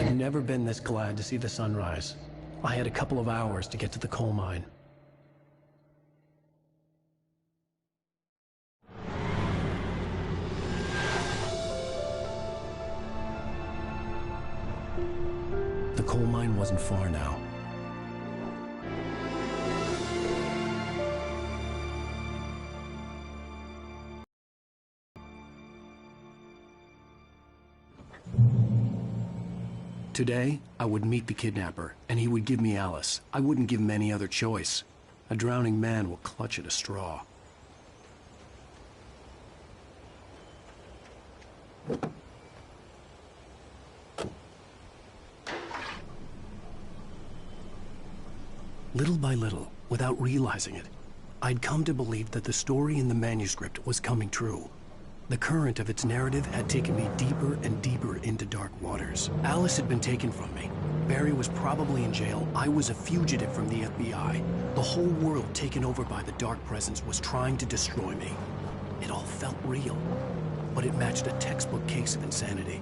I'd never been this glad to see the sunrise. I had a couple of hours to get to the coal mine. The coal mine wasn't far now. Today, I would meet the kidnapper, and he would give me Alice. I wouldn't give him any other choice. A drowning man will clutch at a straw. Little by little, without realizing it, I'd come to believe that the story in the manuscript was coming true. The current of its narrative had taken me deeper and deeper into dark waters. Alice had been taken from me. Barry was probably in jail. I was a fugitive from the FBI. The whole world taken over by the Dark Presence was trying to destroy me. It all felt real, but it matched a textbook case of insanity.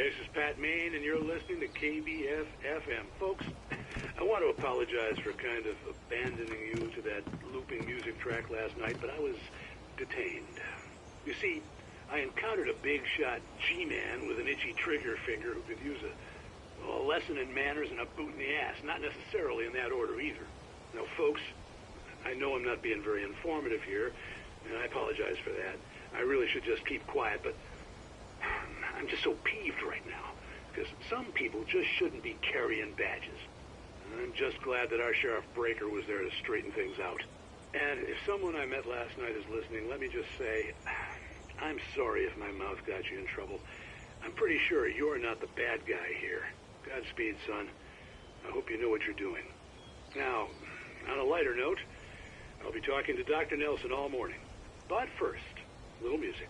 This is Pat Main, and you're listening to KBF FM. Folks, I want to apologize for kind of abandoning you to that looping music track last night, but I was detained. You see, I encountered a big-shot G-man with an itchy trigger finger who could use a lesson in manners and a boot in the ass, not necessarily in that order either. Now, folks, I know I'm not being very informative here, and I apologize for that. I really should just keep quiet, but I'm just so peeved right now, because some people just shouldn't be carrying badges. I'm just glad that our Sheriff Breaker was there to straighten things out. And if someone I met last night is listening, let me just say, I'm sorry if my mouth got you in trouble. I'm pretty sure you're not the bad guy here. Godspeed, son. I hope you know what you're doing. Now, on a lighter note, I'll be talking to Dr. Nelson all morning. But first, a little music.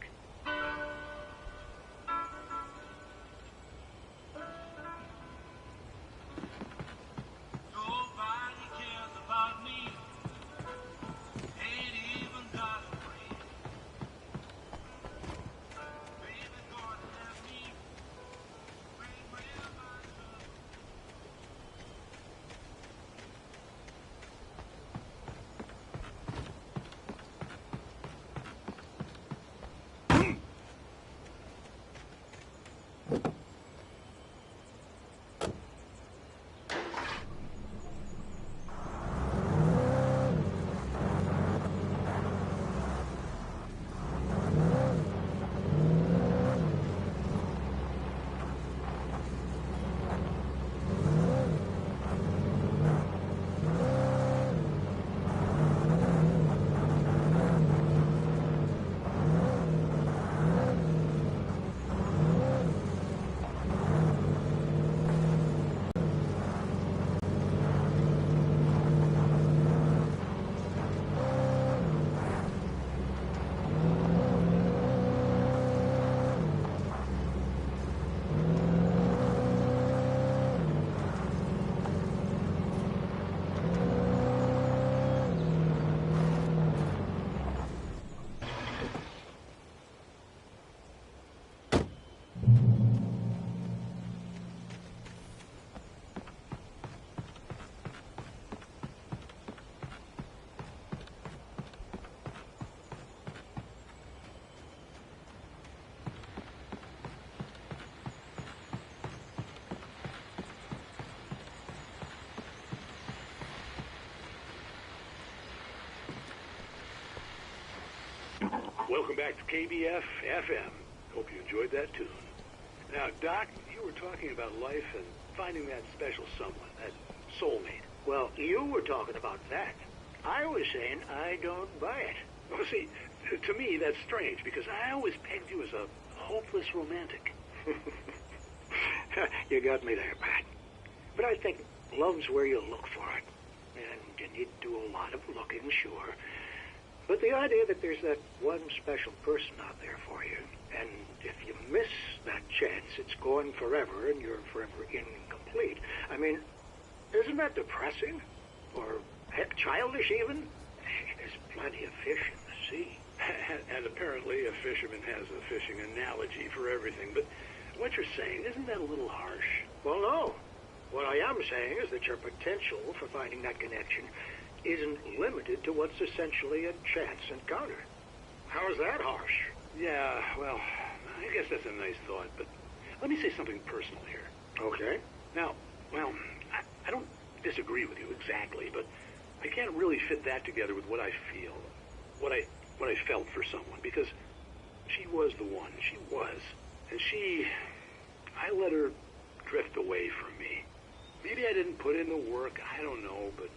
Welcome back to KBF FM. Hope you enjoyed that tune. Now, Doc, you were talking about life and finding that special someone, that soulmate. Well, you were talking about that. I was saying I don't buy it. Well, see, to me, that's strange, because I always pegged you as a hopeless romantic. You got me there, Pat. But I think love's where you look for it. And you need to do a lot of looking, sure. But the idea that there's that one special person out there for you, and if you miss that chance, it's gone forever, and you're forever incomplete. I mean, isn't that depressing? Or, heck, childish even? There's plenty of fish in the sea. And apparently a fisherman has a fishing analogy for everything. But what you're saying, isn't that a little harsh? Well, no. What I am saying is that your potential for finding that connection isn't limited to what's essentially a chance encounter. How is that harsh? Yeah, well, I guess that's a nice thought, but let me say something personal here. Okay. Now, well, I don't disagree with you exactly, but I can't really fit that together with what I feel, what I felt for someone, because she was the one. She was. And I let her drift away from me. Maybe I didn't put in the work, I don't know, but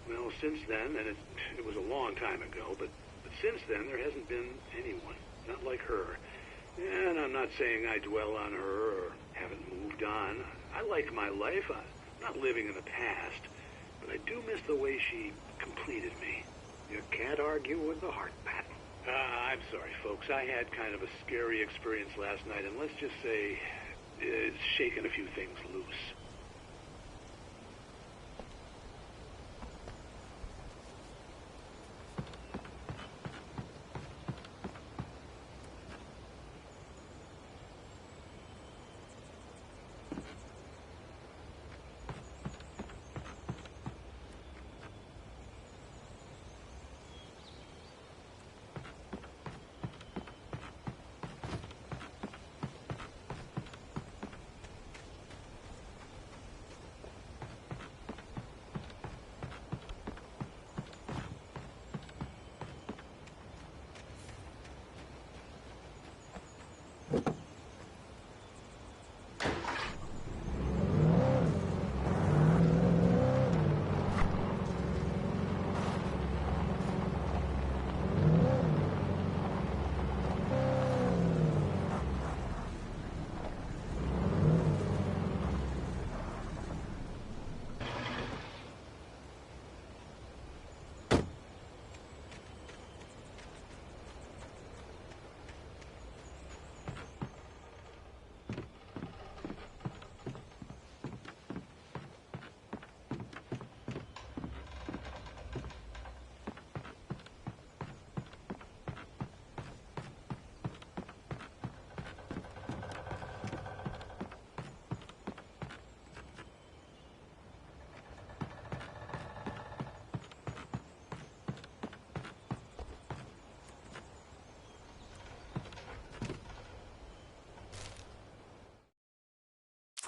well, since then, and it was a long time ago, but since then, there hasn't been anyone, not like her. And I'm not saying I dwell on her or haven't moved on. I like my life. I'm not living in the past, but I do miss the way she completed me. You can't argue with the heart, Pat. I'm sorry, folks. I had kind of a scary experience last night, and let's just say it's shaken a few things loose.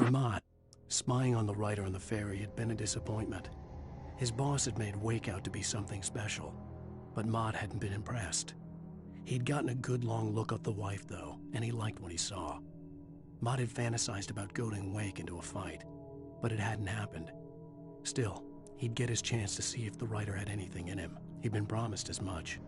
For Mott, spying on the writer on the ferry had been a disappointment. His boss had made Wake out to be something special, but Mott hadn't been impressed. He'd gotten a good long look at the wife, though, and he liked what he saw. Mott had fantasized about goading Wake into a fight, but it hadn't happened. Still, he'd get his chance to see if the writer had anything in him. He'd been promised as much.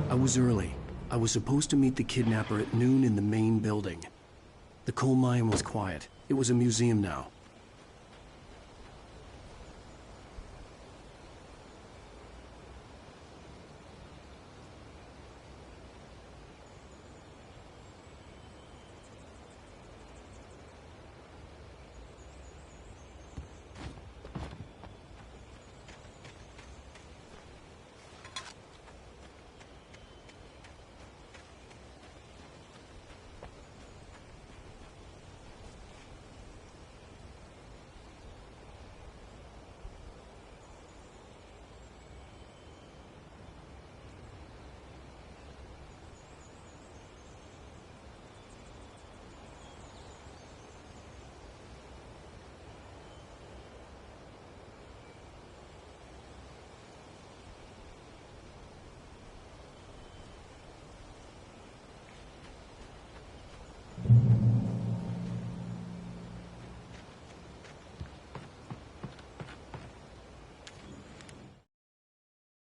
I was early. I was supposed to meet the kidnapper at noon in the main building. The coal mine was quiet. It was a museum now.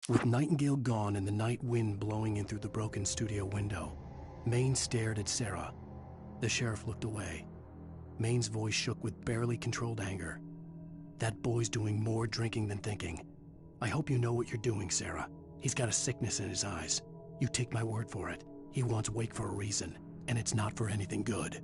With Nightingale gone and the night wind blowing in through the broken studio window, Maine stared at Sarah. The sheriff looked away. Maine's voice shook with barely controlled anger. That boy's doing more drinking than thinking. I hope you know what you're doing, Sarah. He's got a sickness in his eyes. You take my word for it. He wants Wake for a reason, and it's not for anything good.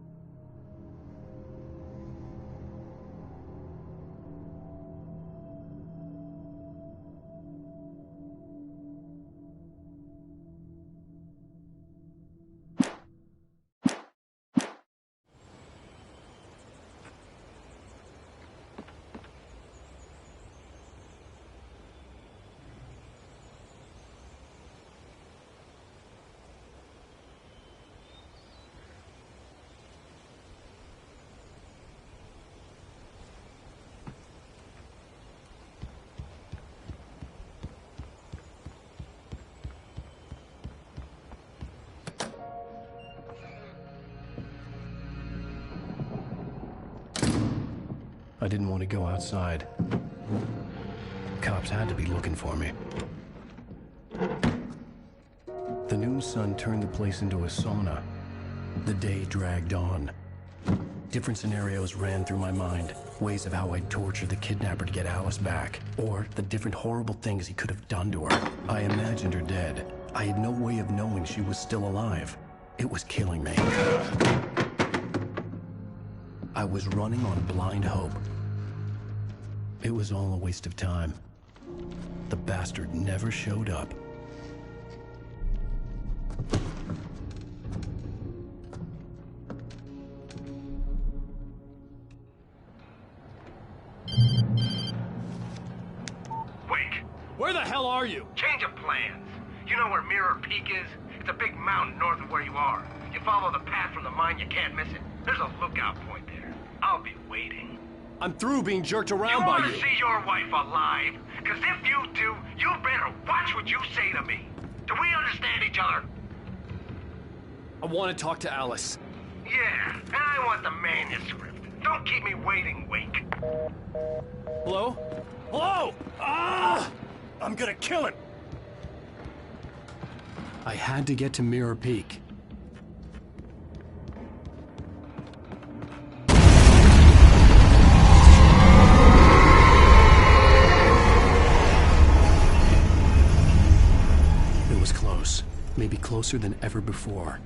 I didn't want to go outside. Cops had to be looking for me. The noon sun turned the place into a sauna. The day dragged on. Different scenarios ran through my mind. Ways of how I'd torture the kidnapper to get Alice back. Or the different horrible things he could have done to her. I imagined her dead. I had no way of knowing she was still alive. It was killing me. I was running on blind hope. It was all a waste of time. The bastard never showed up. Wake! Where the hell are you? Change of plans. You know where Mirror Peak is? It's a big mountain north of where you are. You follow the path from the mine, you can't miss it. There's a lookout point there. I'll be waiting. I'm through being jerked around by You you. want to see your wife alive? Because if you do, you better watch what you say to me. Do we understand each other? I want to talk to Alice. Yeah, and I want the manuscript. Don't keep me waiting, Wake. Hello? Hello? Ah! I'm gonna kill him! I had to get to Mirror Peak. It was close. Maybe closer than ever before.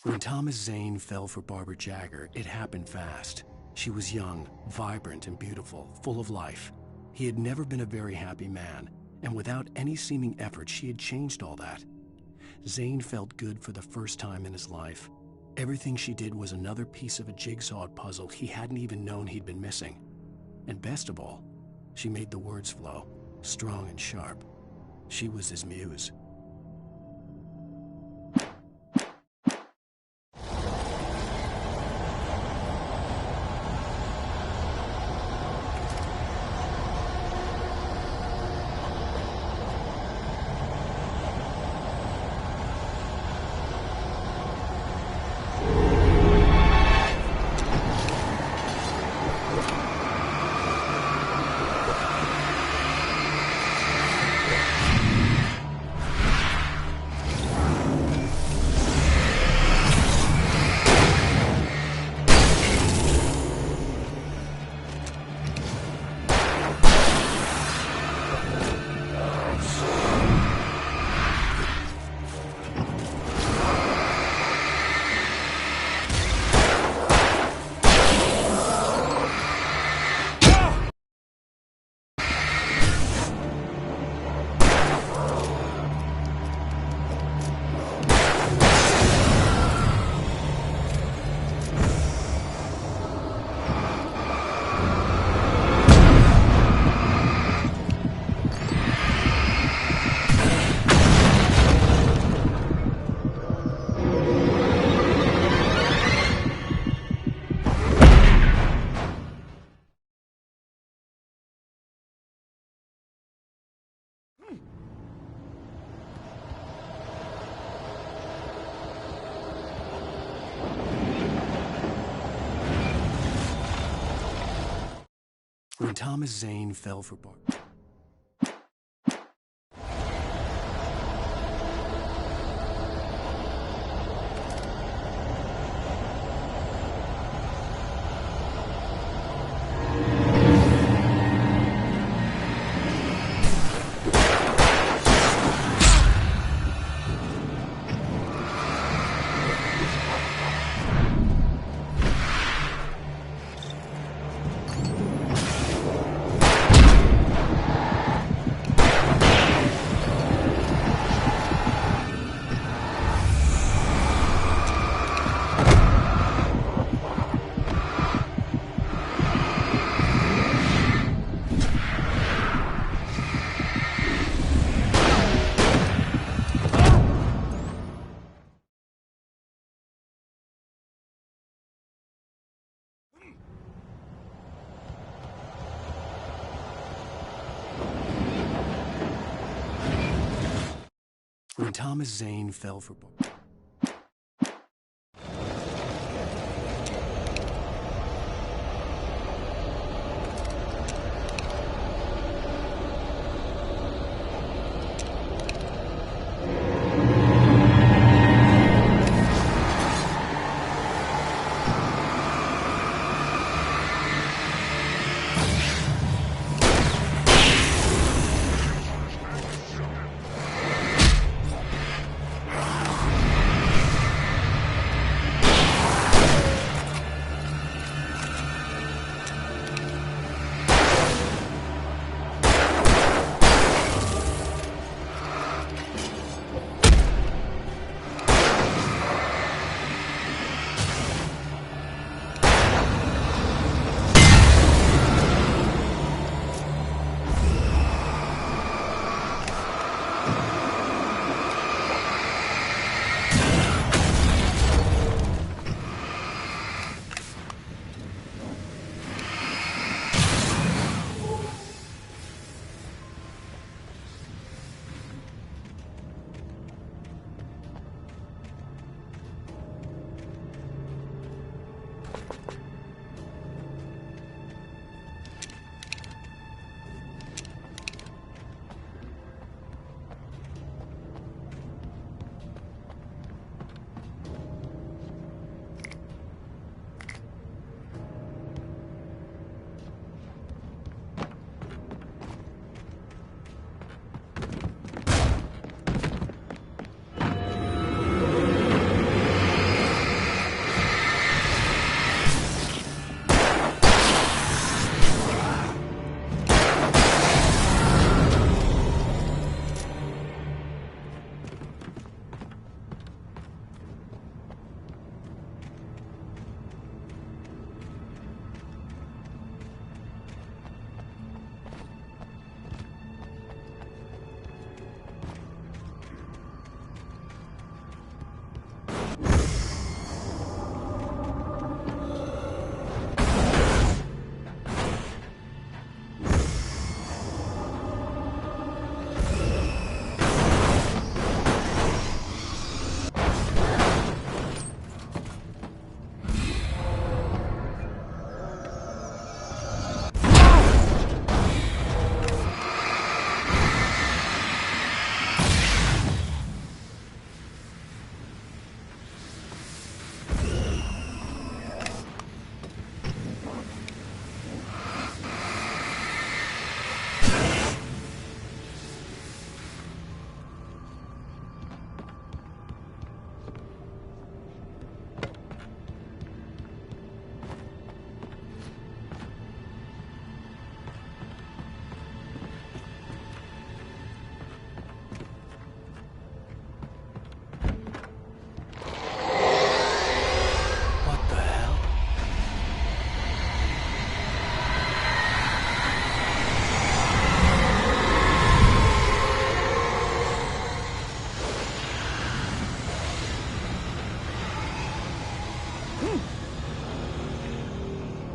When Thomas Zane fell for Barbara Jagger, it happened fast. She was young, vibrant, and beautiful, full of life. He had never been a very happy man, and without any seeming effort, she had changed all that. Zane felt good for the first time in his life. Everything she did was another piece of a jigsaw puzzle he hadn't even known he'd been missing. And best of all, she made the words flow, strong and sharp. She was his muse. When Thomas Zane fell for Barbara. When Thomas Zane fell for Barbara.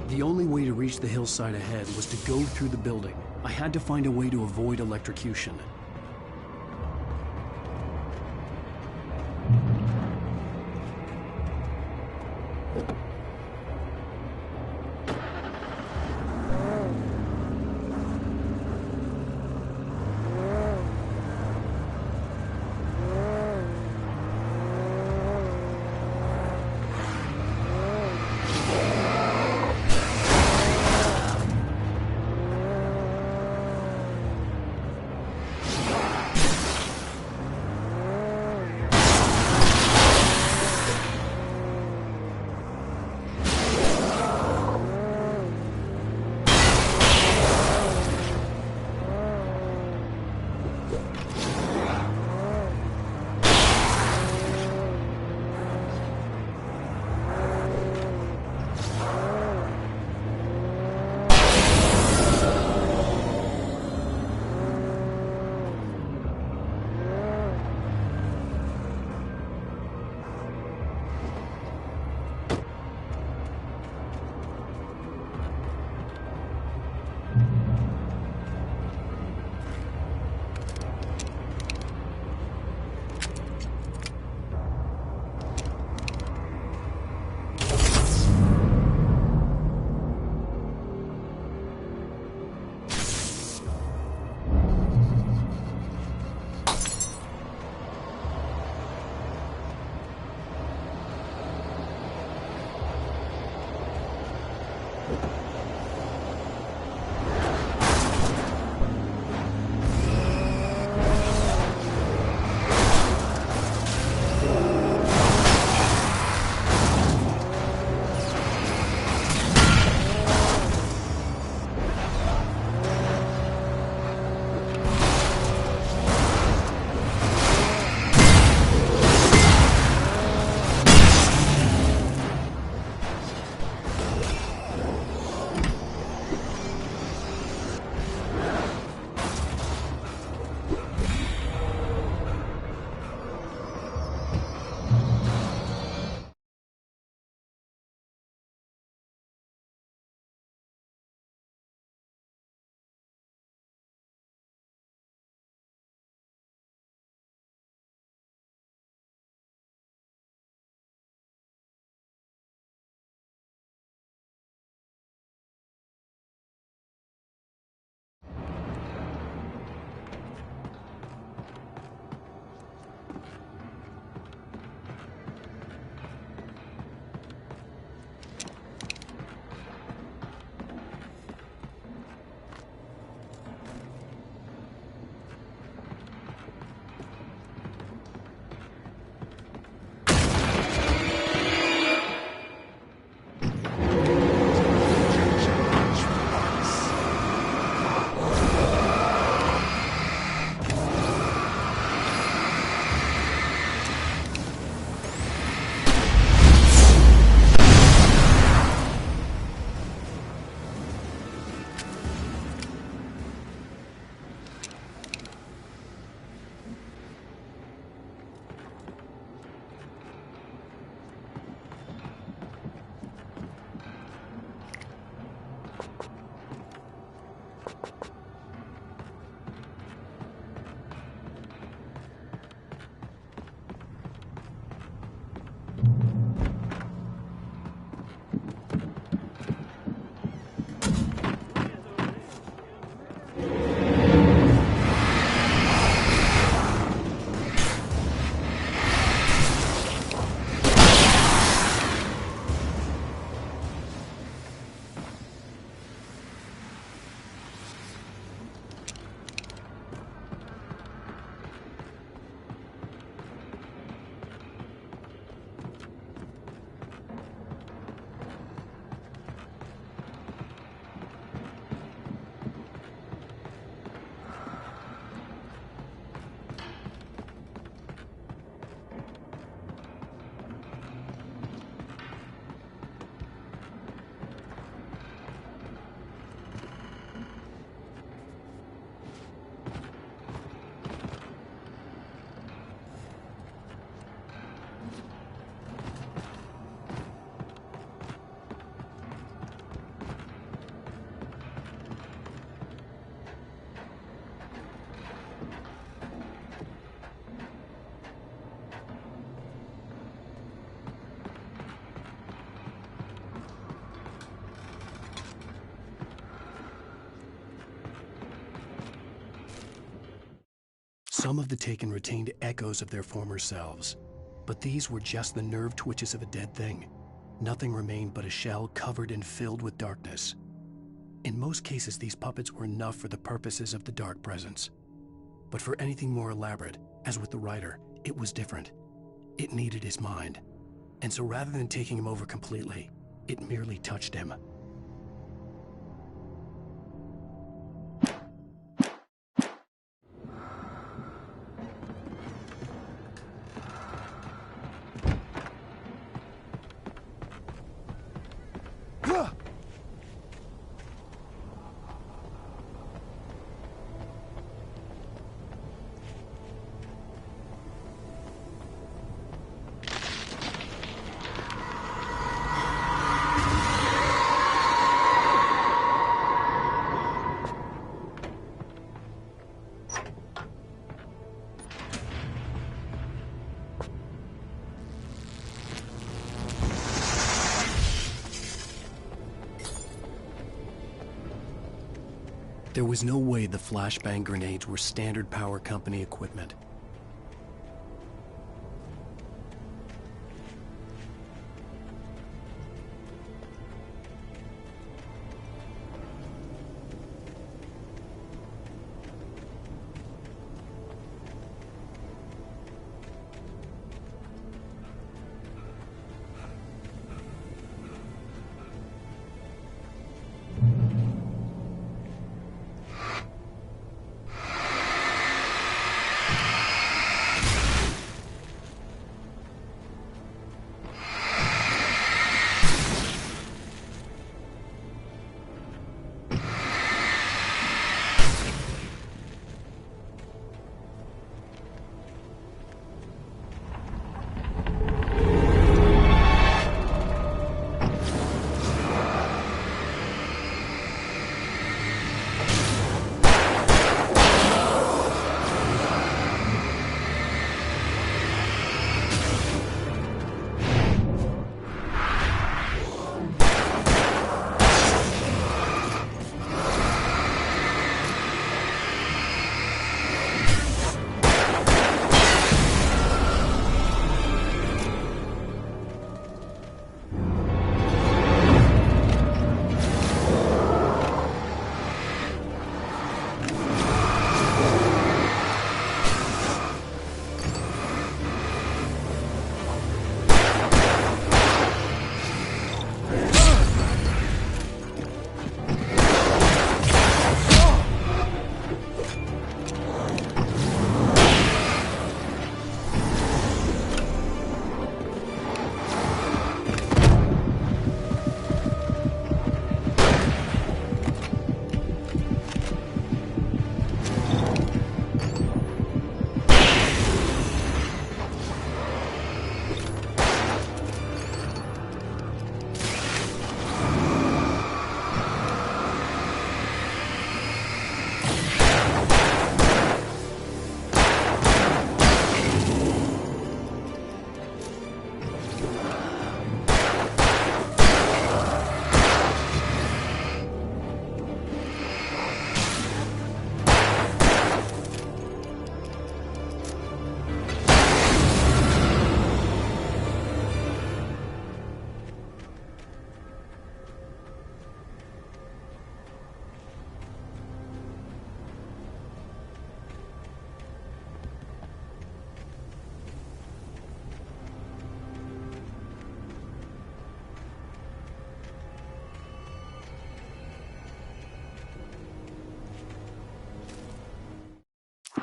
The only way to reach the hillside ahead was to go through the building. I had to find a way to avoid electrocution. Some of the taken retained echoes of their former selves, but these were just the nerve twitches of a dead thing. Nothing remained but a shell covered and filled with darkness. In most cases, these puppets were enough for the purposes of the dark presence. But for anything more elaborate, as with the writer, it was different. It needed his mind. And so rather than taking him over completely, it merely touched him. There was no way the flashbang grenades were standard power company equipment.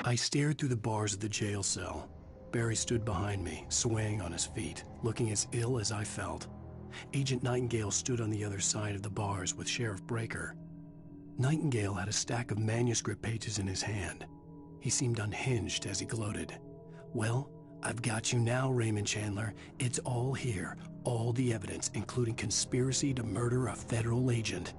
I stared through the bars of the jail cell. Barry stood behind me, swaying on his feet, looking as ill as I felt. Agent Nightingale stood on the other side of the bars with Sheriff Breaker. Nightingale had a stack of manuscript pages in his hand. He seemed unhinged as he gloated. "Well, I've got you now, Raymond Chandler. It's all here. All the evidence, including conspiracy to murder a federal agent."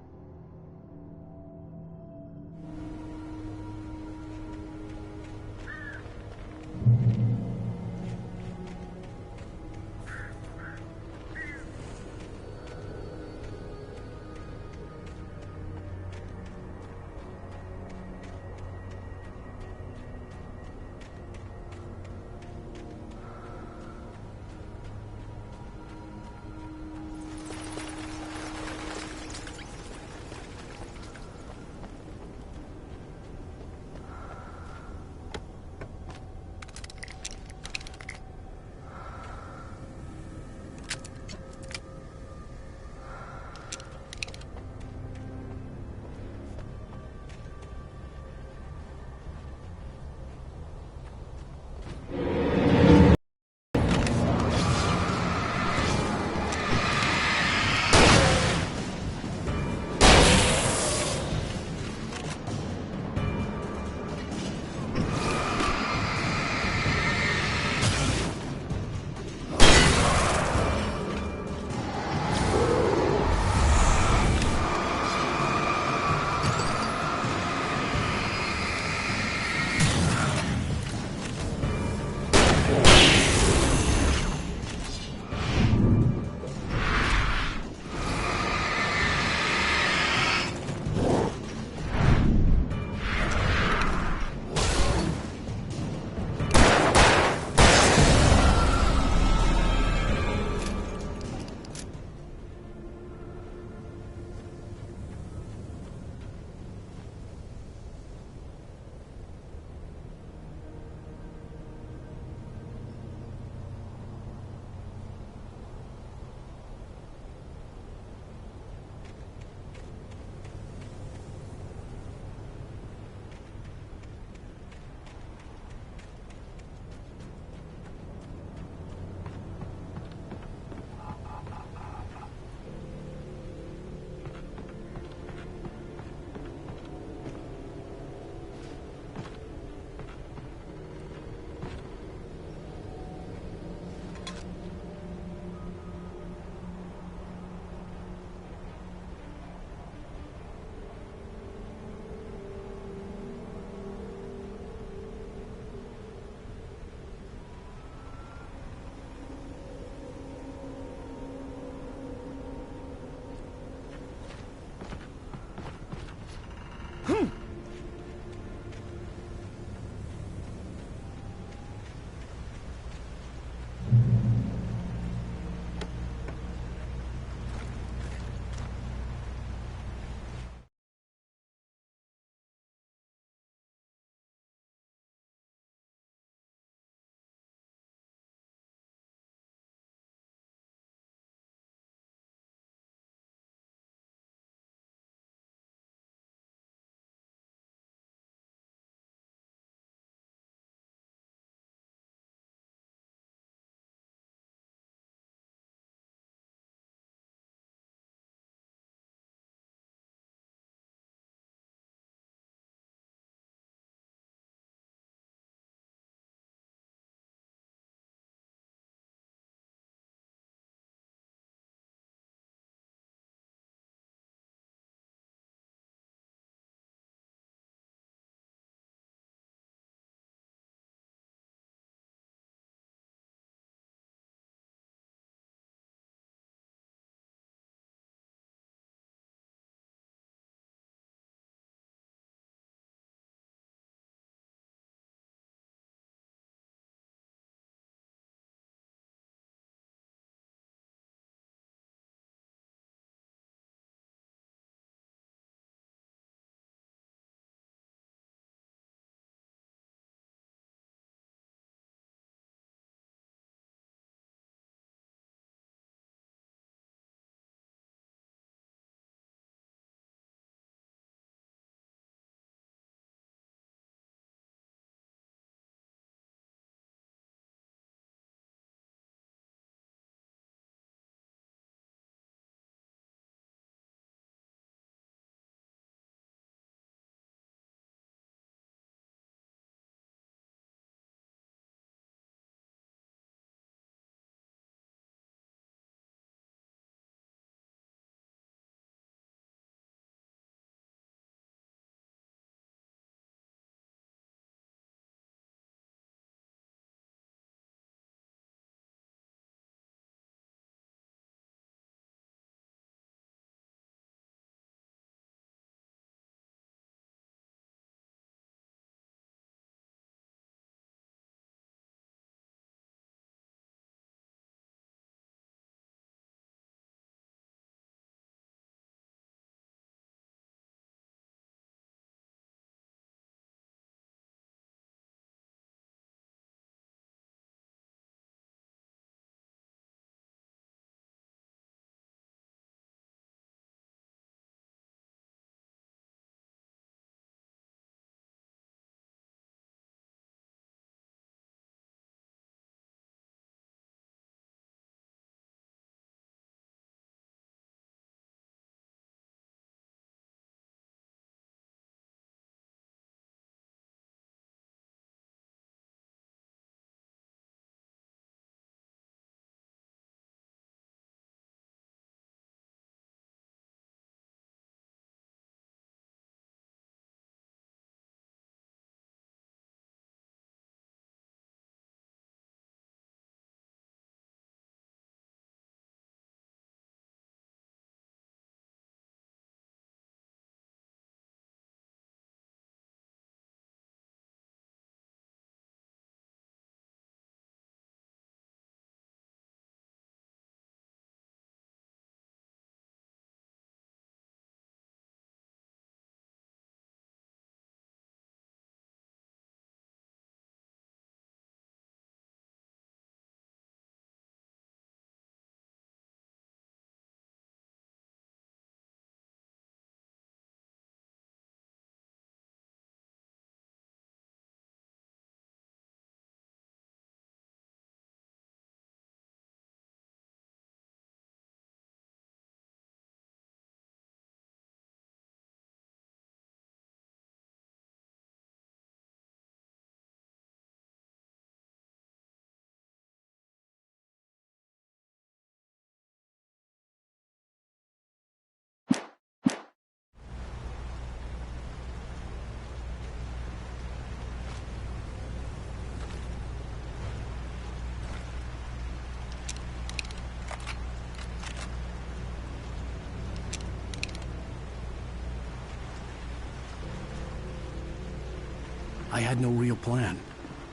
I had no real plan.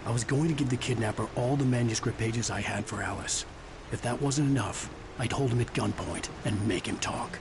I was going to give the kidnapper all the manuscript pages I had for Alice. If that wasn't enough, I'd hold him at gunpoint and make him talk.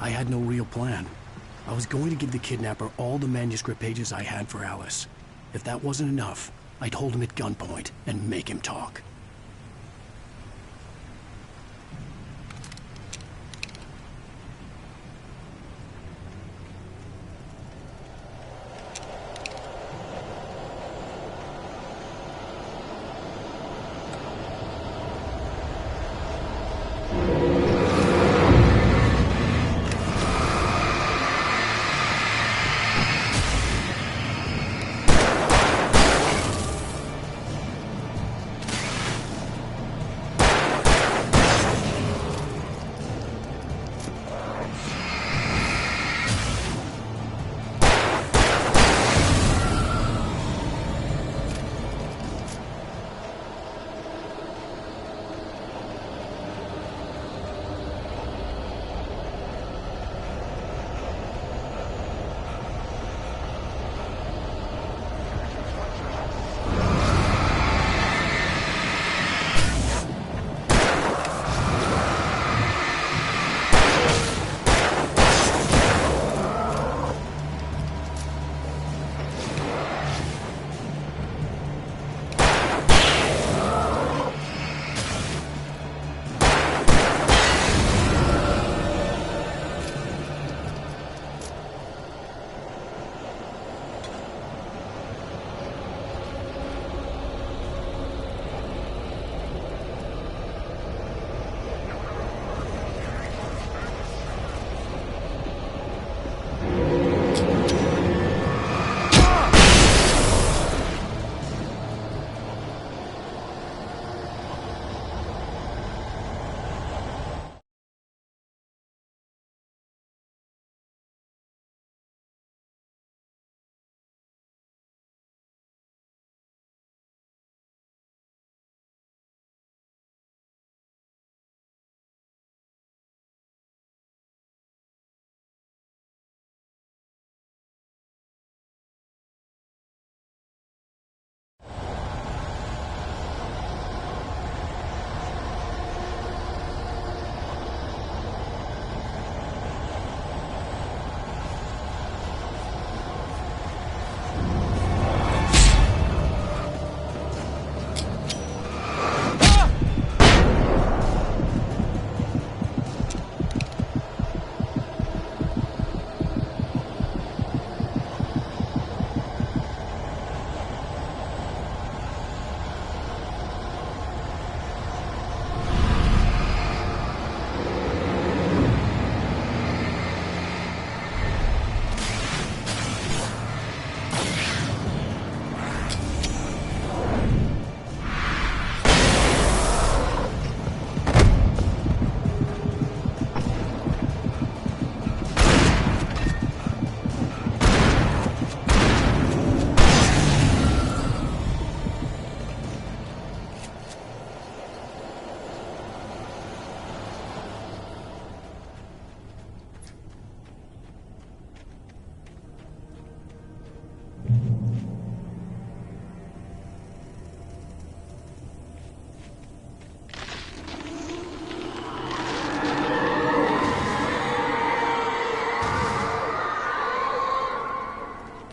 I had no real plan. I was going to give the kidnapper all the manuscript pages I had for Alice. If that wasn't enough, I'd hold him at gunpoint and make him talk.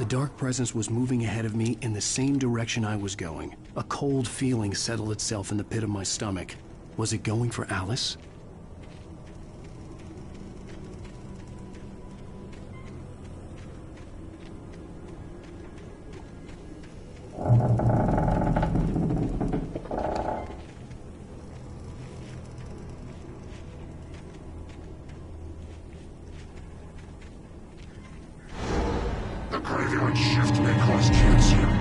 dark presence was moving ahead of me in the same direction I was going. A cold feeling settled itself in the pit of my stomach. Was it going for Alice? The graveyard shift may cause cancer.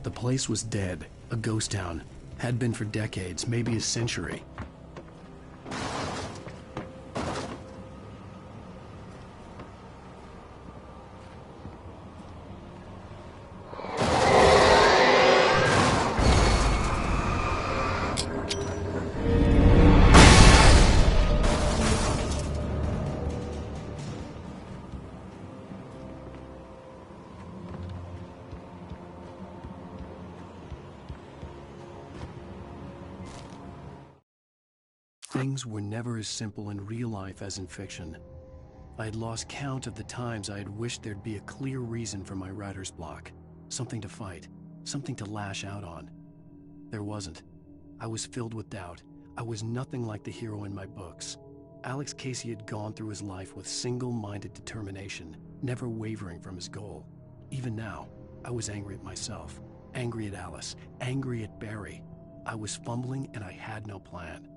The place was dead, a ghost town. Had been for decades, maybe a century. Things were never as simple in real life as in fiction. I had lost count of the times I had wished there'd be a clear reason for my writer's block. Something to fight, something to lash out on. There wasn't. I was filled with doubt. I was nothing like the hero in my books. Alex Casey had gone through his life with single-minded determination, never wavering from his goal. Even now, I was angry at myself, angry at Alice, angry at Barry. I was fumbling and I had no plan.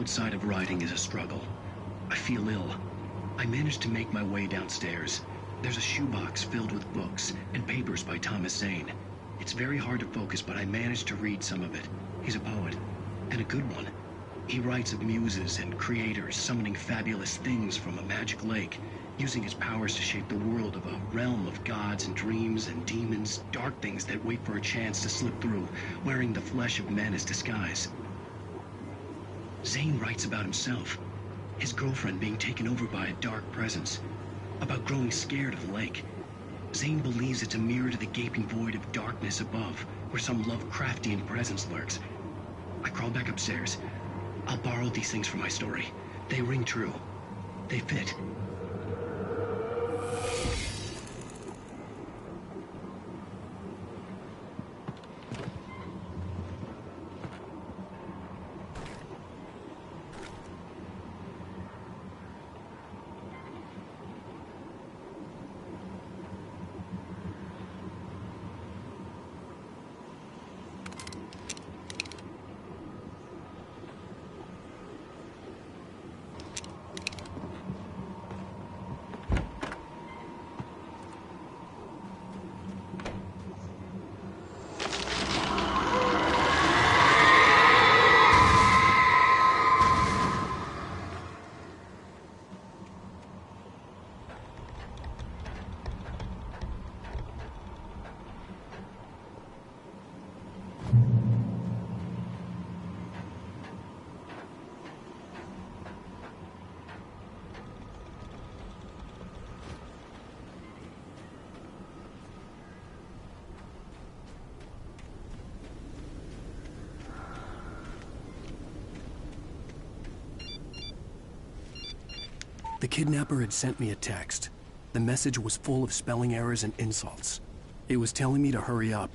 outside of writing is a struggle. I feel ill. I managed to make my way downstairs. There's a shoebox filled with books and papers by Thomas Zane. It's very hard to focus, but I managed to read some of it. He's a poet, and a good one. He writes of muses and creators summoning fabulous things from a magic lake, using his powers to shape the world of a realm of gods and dreams and demons, dark things that wait for a chance to slip through, wearing the flesh of men as disguise. Zane writes about himself, his girlfriend being taken over by a dark presence, about growing scared of the lake. Zane believes it's a mirror to the gaping void of darkness above, where some Lovecraftian presence lurks. I crawl back upstairs. I'll borrow these things for my story. They ring true. They fit. The kidnapper had sent me a text. The message was full of spelling errors and insults. It was telling me to hurry up.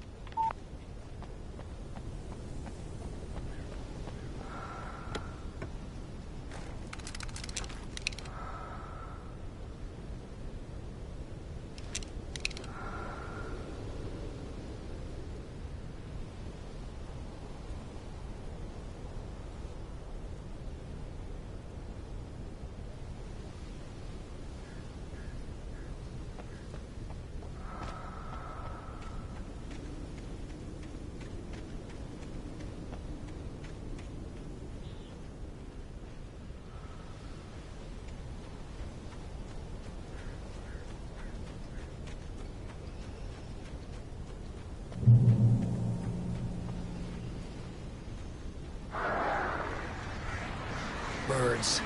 Birds.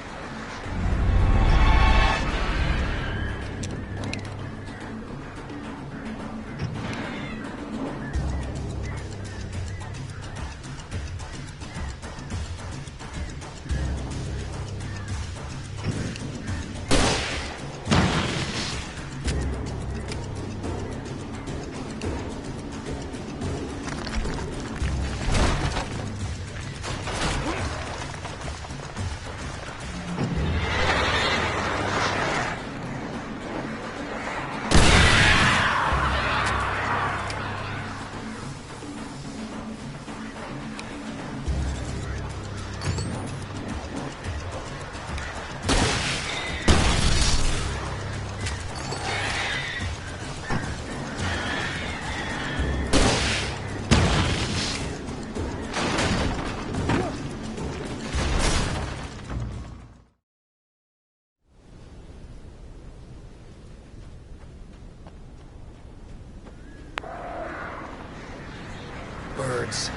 Birds.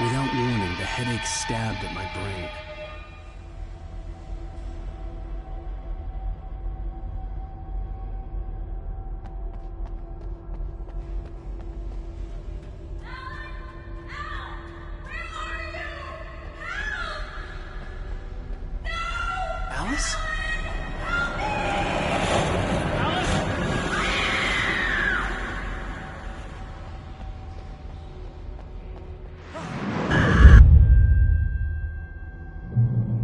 Without warning, the headache stabbed at my brain. Alice?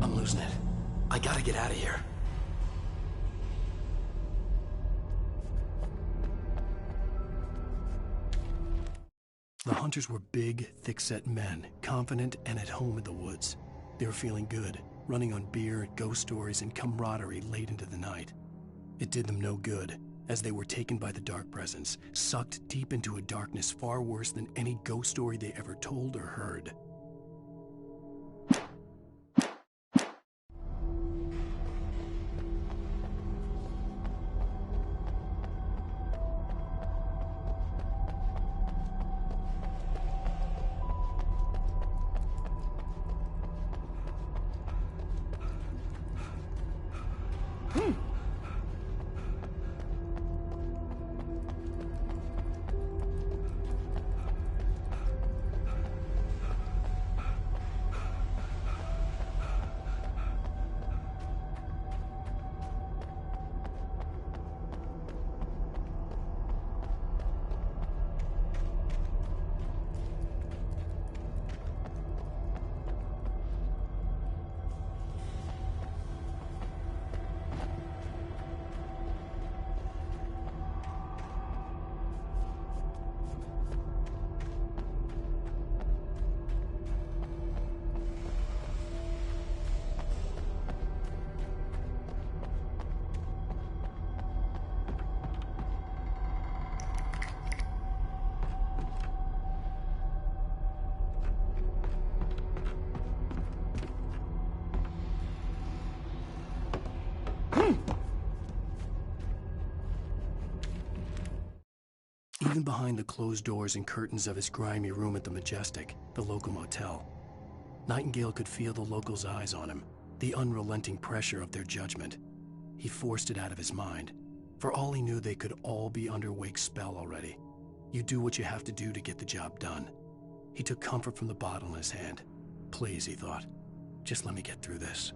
I'm losing it. I gotta get out of here. The hunters were big, thick-set men, confident and at home in the woods. They were feeling good, running on beer, ghost stories, and camaraderie late into the night. It did them no good, as they were taken by the dark presence, sucked deep into a darkness far worse than any ghost story they ever told or heard. Even behind the closed doors and curtains of his grimy room at the Majestic, the local motel, Nightingale could feel the locals' eyes on him, the unrelenting pressure of their judgment. He forced it out of his mind. For all he knew, they could all be under Wake's spell already. You do what you have to do to get the job done. He took comfort from the bottle in his hand. Please, he thought, just let me get through this.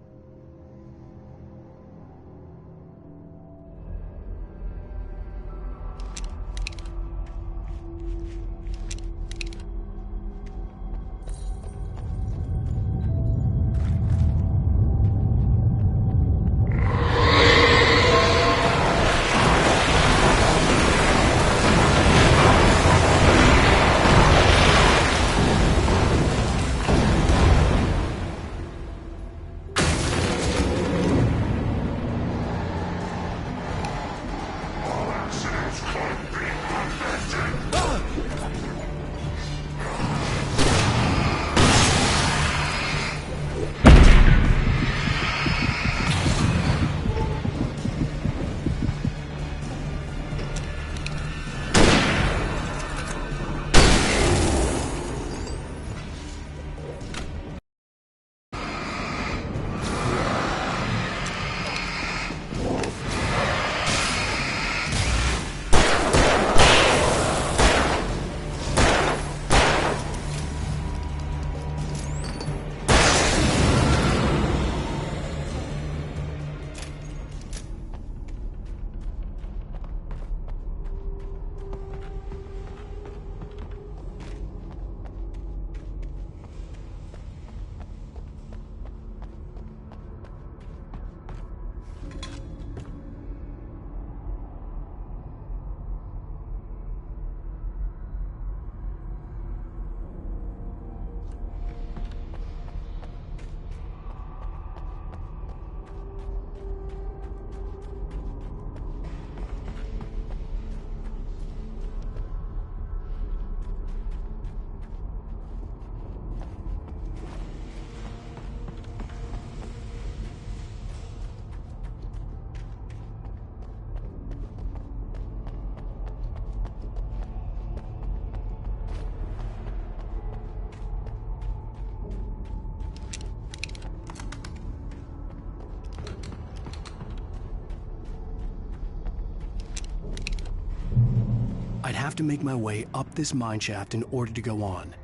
have to make my way up this mine shaft in order to go on.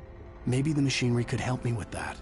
Maybe the machinery could help me with that.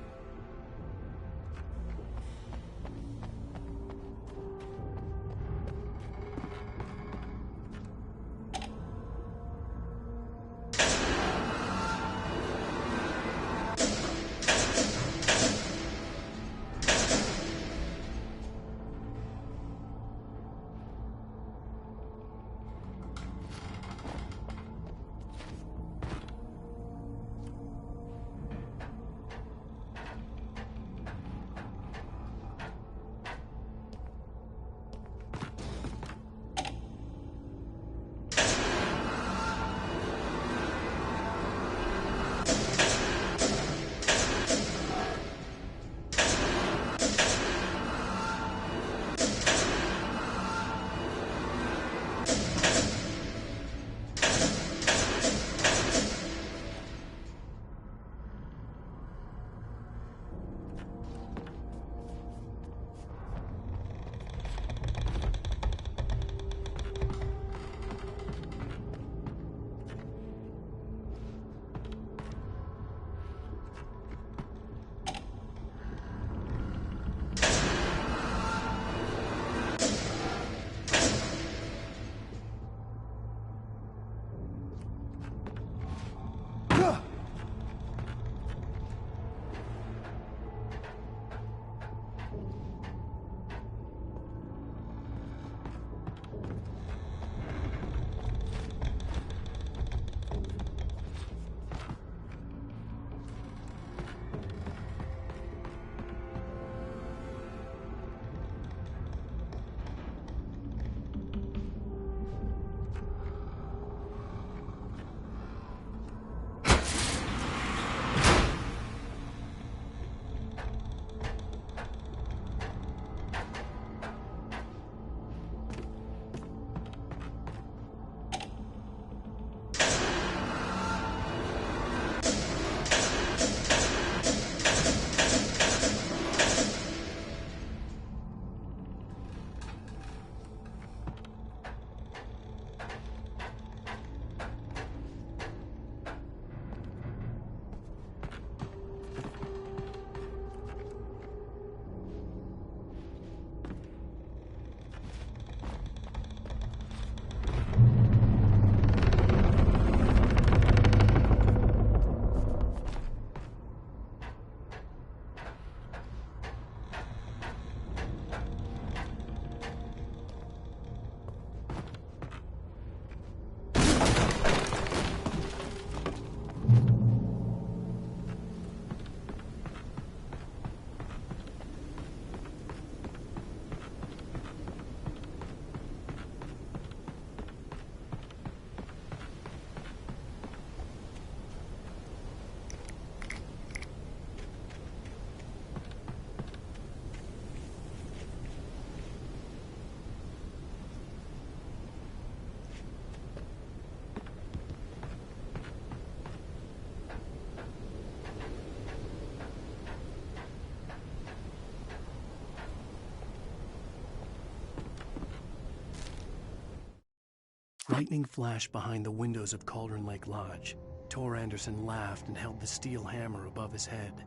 Lightning flashed behind the windows of Cauldron Lake Lodge. Tor Anderson laughed and held the steel hammer above his head.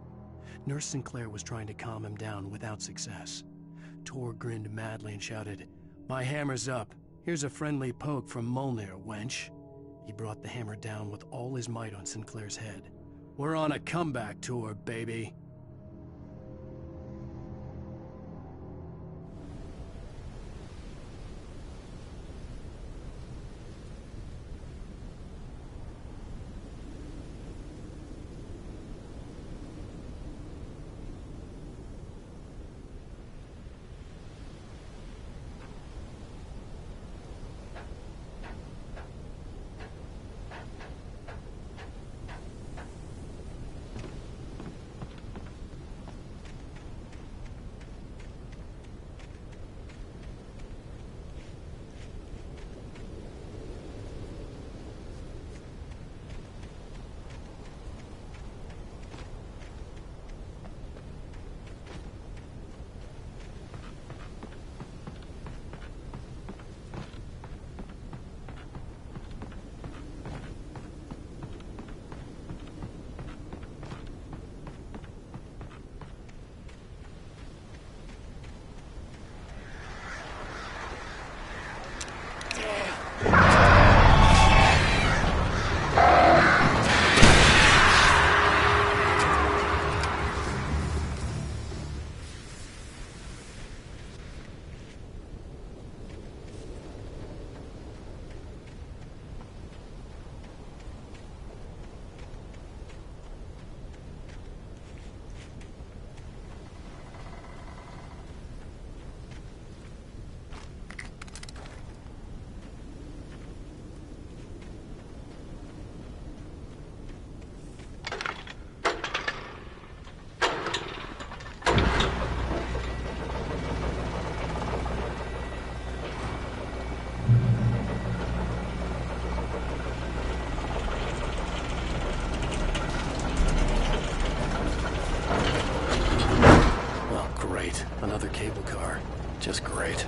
Nurse Sinclair was trying to calm him down without success. Tor grinned madly and shouted, "My hammer's up. Here's a friendly poke from Molnir, wench." He brought the hammer down with all his might on Sinclair's head. "We're on a comeback tour, baby." Great. Another cable car. Just great.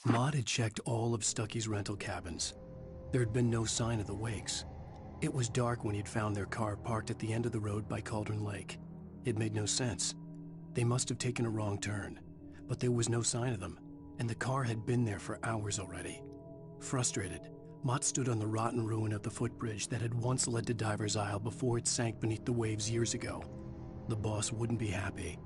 Maud had checked all of Stucky's rental cabins. There had been no sign of the Wakes. It was dark when he'd found their car parked at the end of the road by Cauldron Lake. It made no sense. They must have taken a wrong turn, but there was no sign of them, and the car had been there for hours already. Frustrated, Mott stood on the rotten ruin of the footbridge that had once led to Diver's Isle before it sank beneath the waves years ago. The boss wouldn't be happy.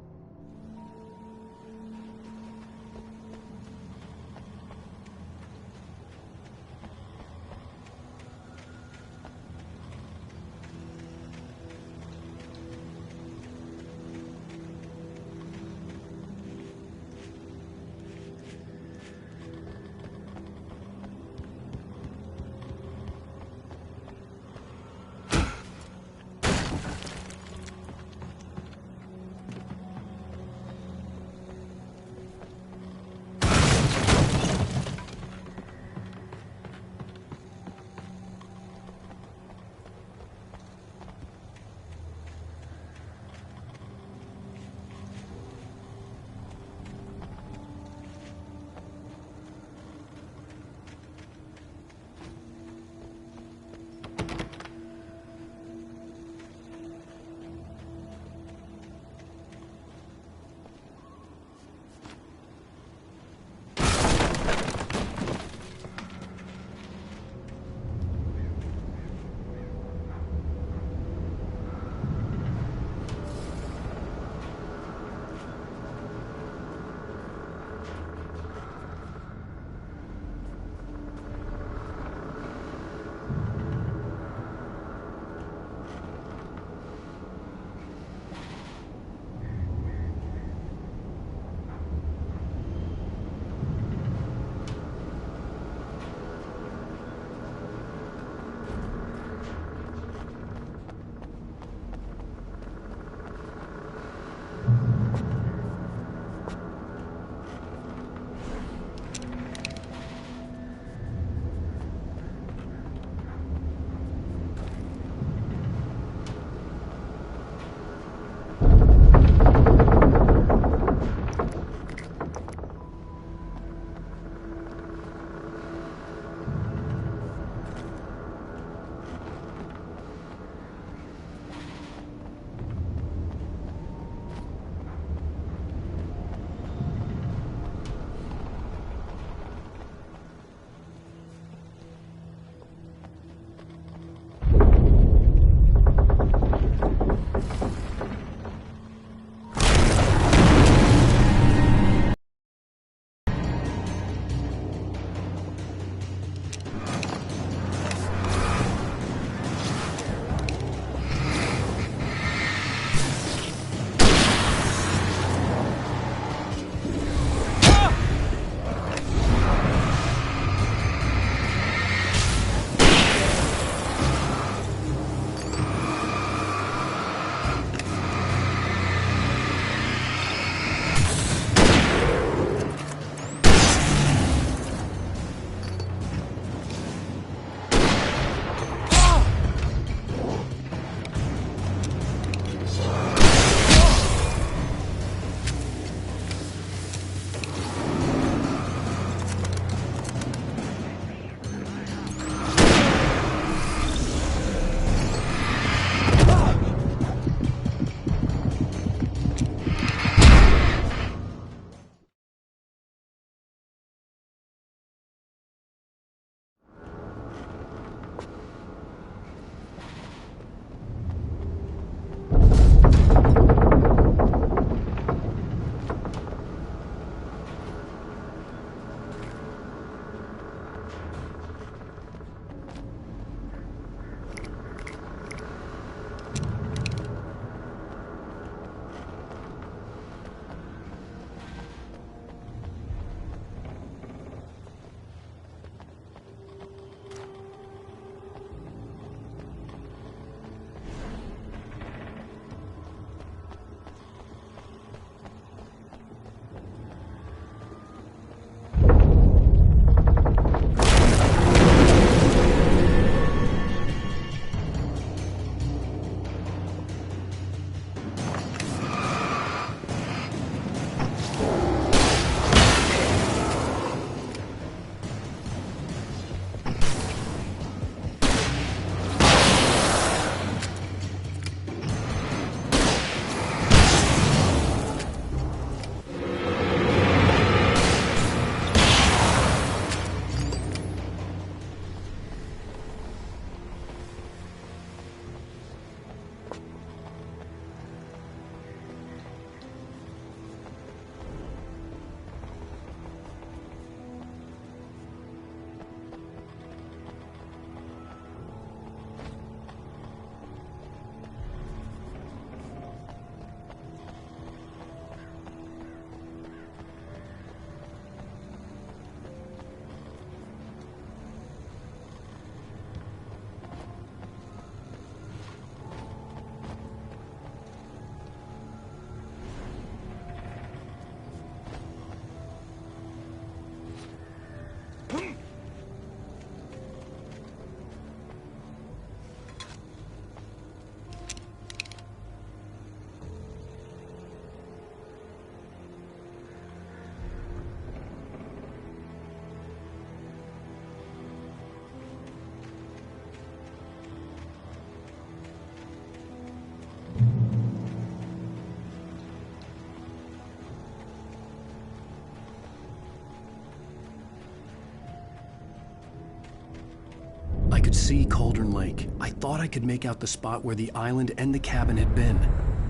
could see Cauldron Lake. I thought I could make out the spot where the island and the cabin had been.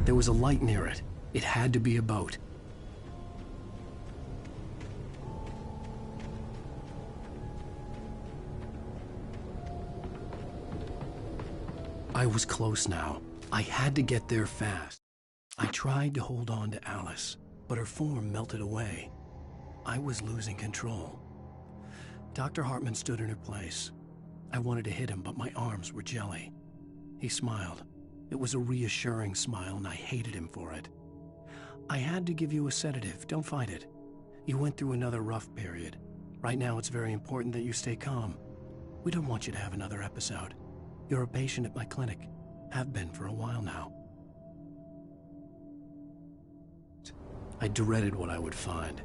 There was a light near it. It had to be a boat. I was close now. I had to get there fast. I tried to hold on to Alice, but her form melted away. I was losing control. Dr. Hartman stood in her place. I wanted to hit him, but my arms were jelly. He smiled. It was a reassuring smile, and I hated him for it. I had to give you a sedative. Don't fight it. You went through another rough period. Right now, it's very important that you stay calm. We don't want you to have another episode. You're a patient at my clinic. Have been for a while now. I dreaded what I would find.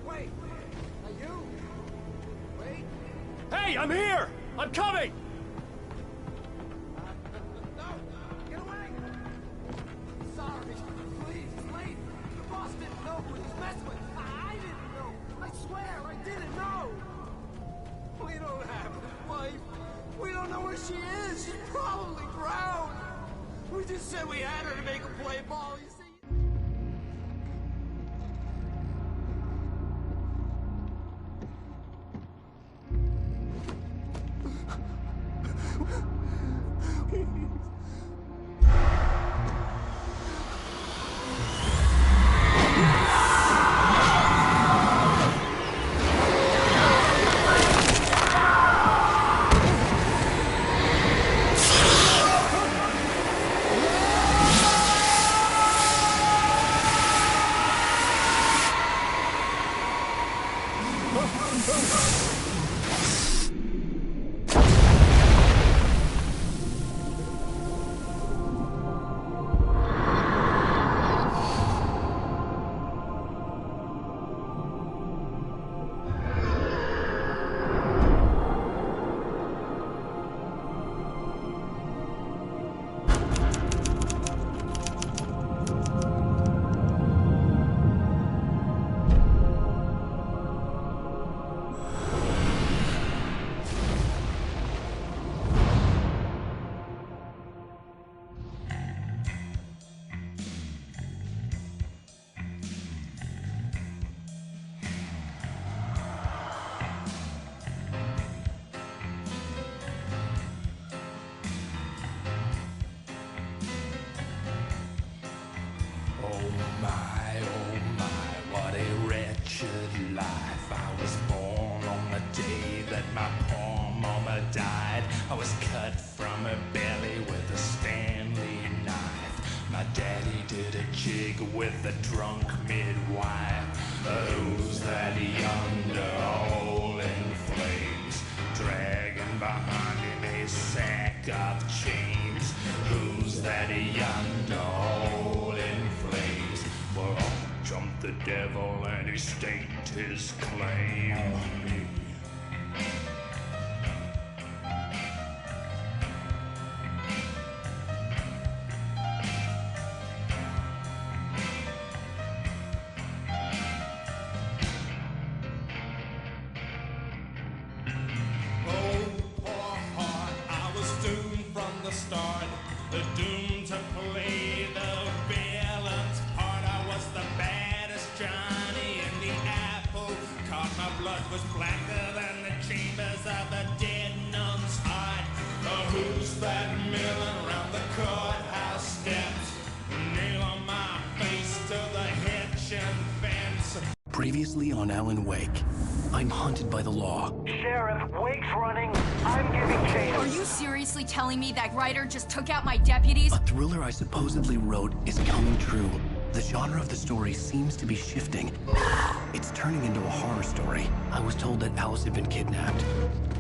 Wait! Are you? Wait! Hey, I'm here! I'm coming! No! Get away! Sorry. Please, it's late. The boss didn't know who he was messing with. I didn't know. I swear, I didn't know. We don't have a wife. We don't know where she is. She's probably drowned. We just said we had her to make her play ball, you see? Oh my, what a wretched life. I was born on the day that my poor mama died. I was cut from her belly with a Stanley knife. My daddy did a jig with a drunk midwife. Who's that yonder all in flames, dragging behind him a sack of chains? Who's that yonder all in flames? Well, up jumped the devil and he staked his claim on me. Start, the doom to play the villain's part. I was the baddest Johnny in the apple cart. My blood was blacker than the chambers of a dead nun's heart. Who's that milling around the courthouse steps? Nail on my face to the hitching fence. Previously on Alan Wake, I'm hunted by the law. Sheriff, Wake's running. I'm giving chase. Are you seriously telling me that writer just took out my deputies? A thriller I supposedly wrote is coming true. The genre of the story seems to be shifting. It's turning into a horror story. I was told that Alice had been kidnapped,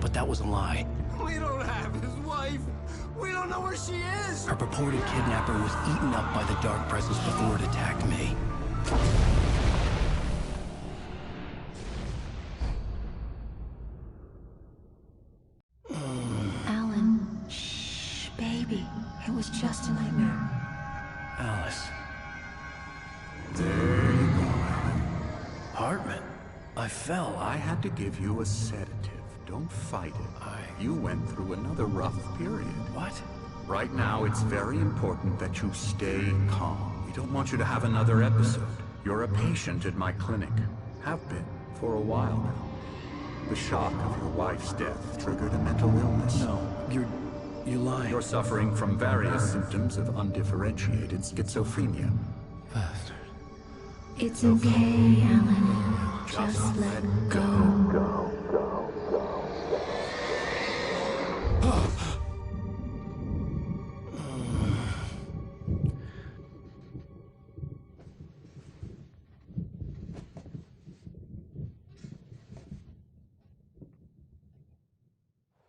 but that was a lie. We don't have his wife. We don't know where she is. Her purported kidnapper was eaten up by the dark presence before it attacked me. Alan, shh, baby. It was just a nightmare. Alice, fell. I had to give you a sedative. Don't fight it. You went through another rough period. What? Right now, it's very important that you stay calm. We don't want you to have another episode. You're a patient at my clinic. Have been for a while now. The shock of your wife's death triggered a mental illness. No, you're lying. You're suffering from various symptoms of undifferentiated schizophrenia. Bastard. It's okay, Alan. Just let go.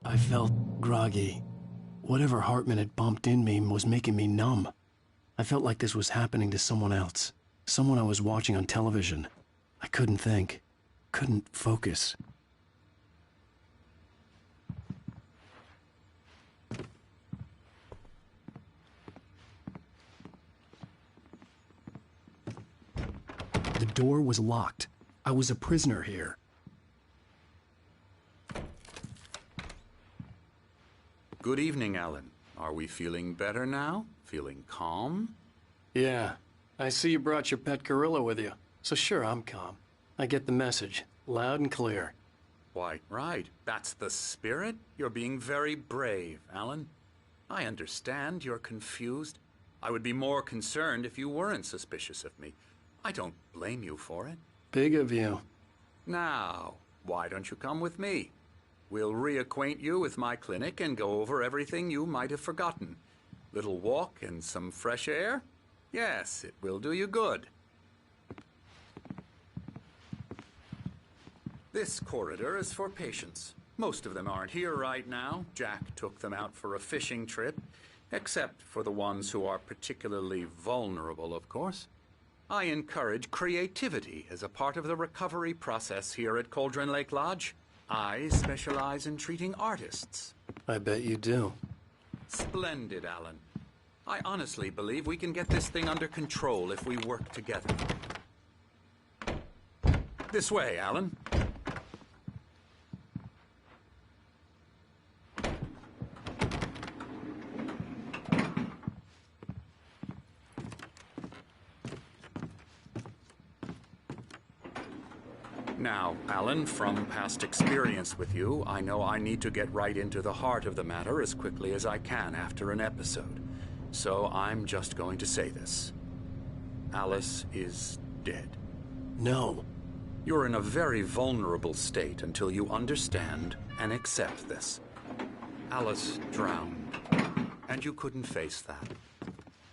I felt groggy. Whatever Hartman had bumped in me was making me numb. I felt like this was happening to someone else. Someone I was watching on television. I couldn't think. Couldn't focus. The door was locked. I was a prisoner here. Good evening, Alan. Are we feeling better now? Feeling calm? Yeah. I see you brought your pet gorilla with you. So sure, I'm calm. I get the message. Loud and clear. Why, right. That's the spirit. You're being very brave, Alan. I understand you're confused. I would be more concerned if you weren't suspicious of me. I don't blame you for it. Big of you. Now, why don't you come with me? We'll reacquaint you with my clinic and go over everything you might have forgotten. Little walk and some fresh air? Yes, it will do you good. This corridor is for patients. Most of them aren't here right now. Jack took them out for a fishing trip, except for the ones who are particularly vulnerable, of course. I encourage creativity as a part of the recovery process here at Cauldron Lake Lodge. I specialize in treating artists. I bet you do. Splendid, Alan. I honestly believe we can get this thing under control if we work together. This way, Alan. Now, Alan, from past experience with you, I know I need to get right into the heart of the matter as quickly as I can after an episode. So I'm just going to say this. Alice is dead. No. You're in a very vulnerable state until you understand and accept this. Alice drowned, and you couldn't face that.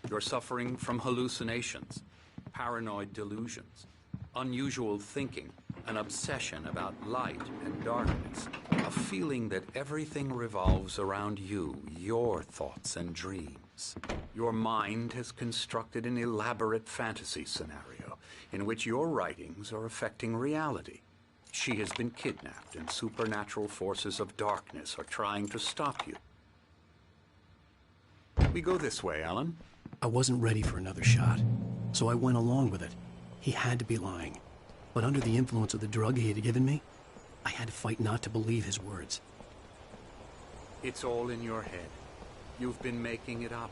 You're suffering from hallucinations, paranoid delusions, unusual thinking, an obsession about light and darkness, a feeling that everything revolves around you, your thoughts and dreams. Your mind has constructed an elaborate fantasy scenario in which your writings are affecting reality. She has been kidnapped and supernatural forces of darkness are trying to stop you. We go this way, Alan. I wasn't ready for another shot, so I went along with it. He had to be lying. But under the influence of the drug he had given me, I had to fight not to believe his words. It's all in your head. You've been making it up.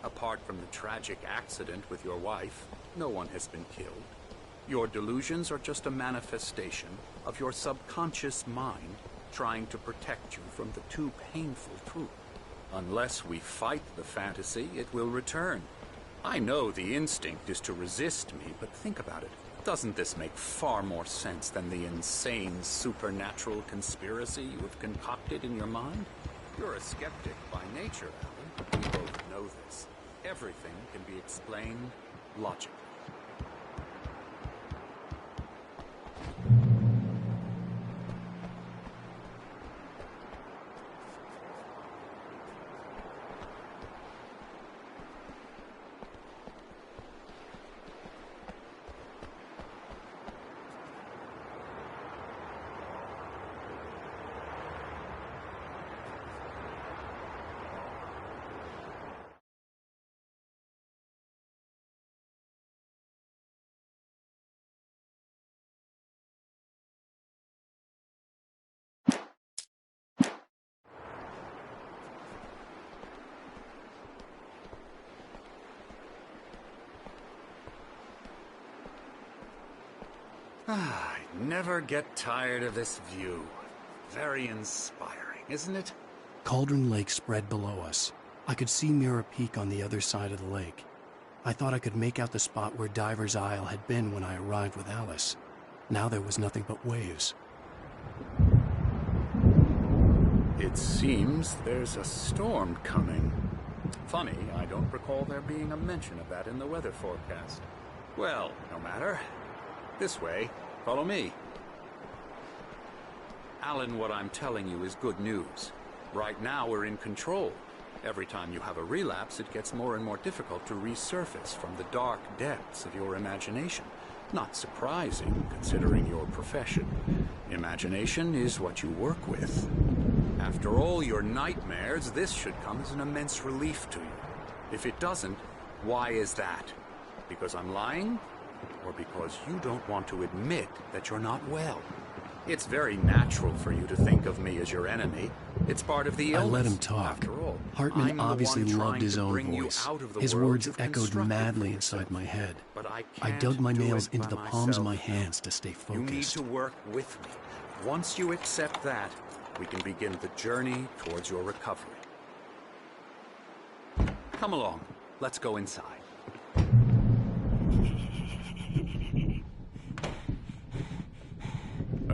Apart from the tragic accident with your wife, no one has been killed. Your delusions are just a manifestation of your subconscious mind trying to protect you from the too painful truth. Unless we fight the fantasy, it will return. I know the instinct is to resist me, but think about it. Doesn't this make far more sense than the insane supernatural conspiracy you have concocted in your mind? You're a skeptic by nature, Alan. We both know this. Everything can be explained logically. I never get tired of this view. Very inspiring, isn't it? Cauldron Lake spread below us. I could see Mirror Peak on the other side of the lake. I thought I could make out the spot where Diver's Isle had been when I arrived with Alice. Now there was nothing but waves. It seems there's a storm coming. Funny, I don't recall there being a mention of that in the weather forecast. Well, no matter. This way. Follow me. Alan, what I'm telling you is good news. Right now we're in control. Every time you have a relapse, it gets more and more difficult to resurface from the dark depths of your imagination. Not surprising, considering your profession. Imagination is what you work with. After all your nightmares, this should come as an immense relief to you. If it doesn't, why is that? Because I'm lying? Or because you don't want to admit that you're not well? It's very natural for you to think of me as your enemy. It's part of the illness. I let him talk. After all, Hartman obviously loved his own voice. His words echoed madly inside my head. But I dug my nails into the palms of my hands to stay You need focused. to work with me. Once you accept that, we can begin the journey towards your recovery. Come along. Let's go inside.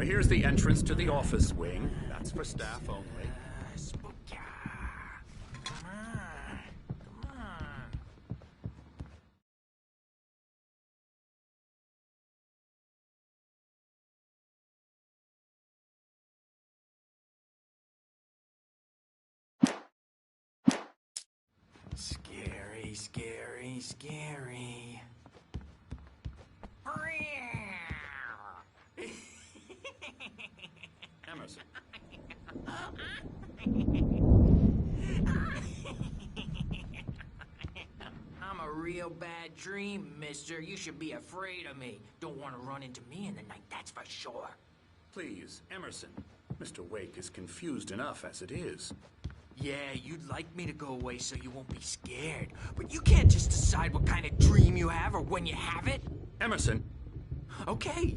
Here's the entrance to the office wing. That's for staff only. Scary, scary, scary. Emerson. I'm a real bad dream, mister. You should be afraid of me. Don't want to run into me in the night, that's for sure. Please, Emerson. Mr. Wake is confused enough as it is. Yeah, you'd like me to go away so you won't be scared. But you can't just decide what kind of dream you have or when you have it. Emerson! Okay.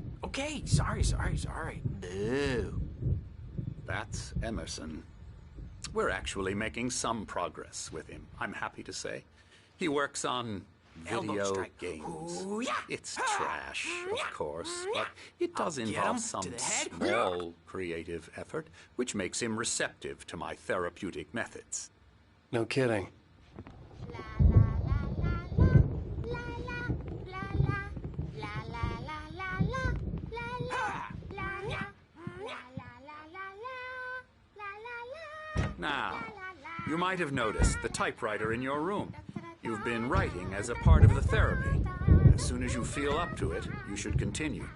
Sorry. Boo. That's Emerson. We're actually making some progress with him, I'm happy to say. He works on video games. Ooh, yeah. It's trash, of course, but it does involve some small creative effort, which makes him receptive to my therapeutic methods. No kidding. Now, you might have noticed the typewriter in your room. You've been writing as a part of the therapy. As soon as you feel up to it, you should continue.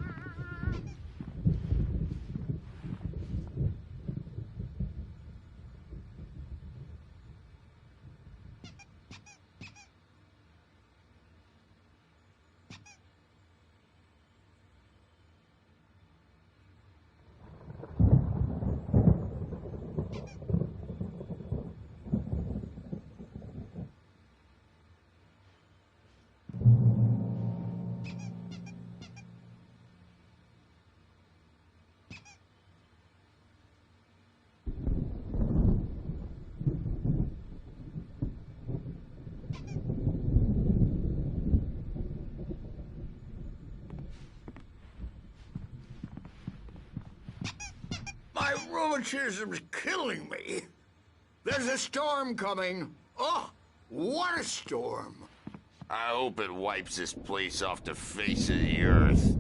My rheumatism's killing me. There's a storm coming. Oh, what a storm. I hope it wipes this place off the face of the earth.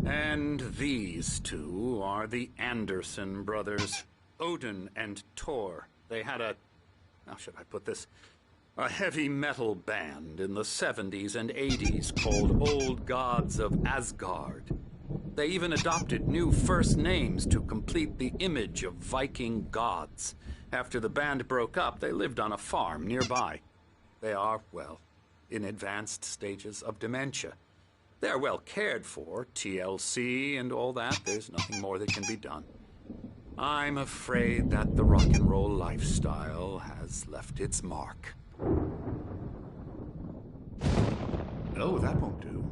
And these two are the Anderson brothers, Odin and Thor. They had a, how should I put this, a heavy metal band in the 70s and 80s called Old Gods of Asgard. They even adopted new first names to complete the image of Viking gods. After the band broke up, they lived on a farm nearby. They are, well, in advanced stages of dementia. They're well cared for, TLC and all that. There's nothing more that can be done. I'm afraid that the rock and roll lifestyle has left its mark. Oh, that won't do.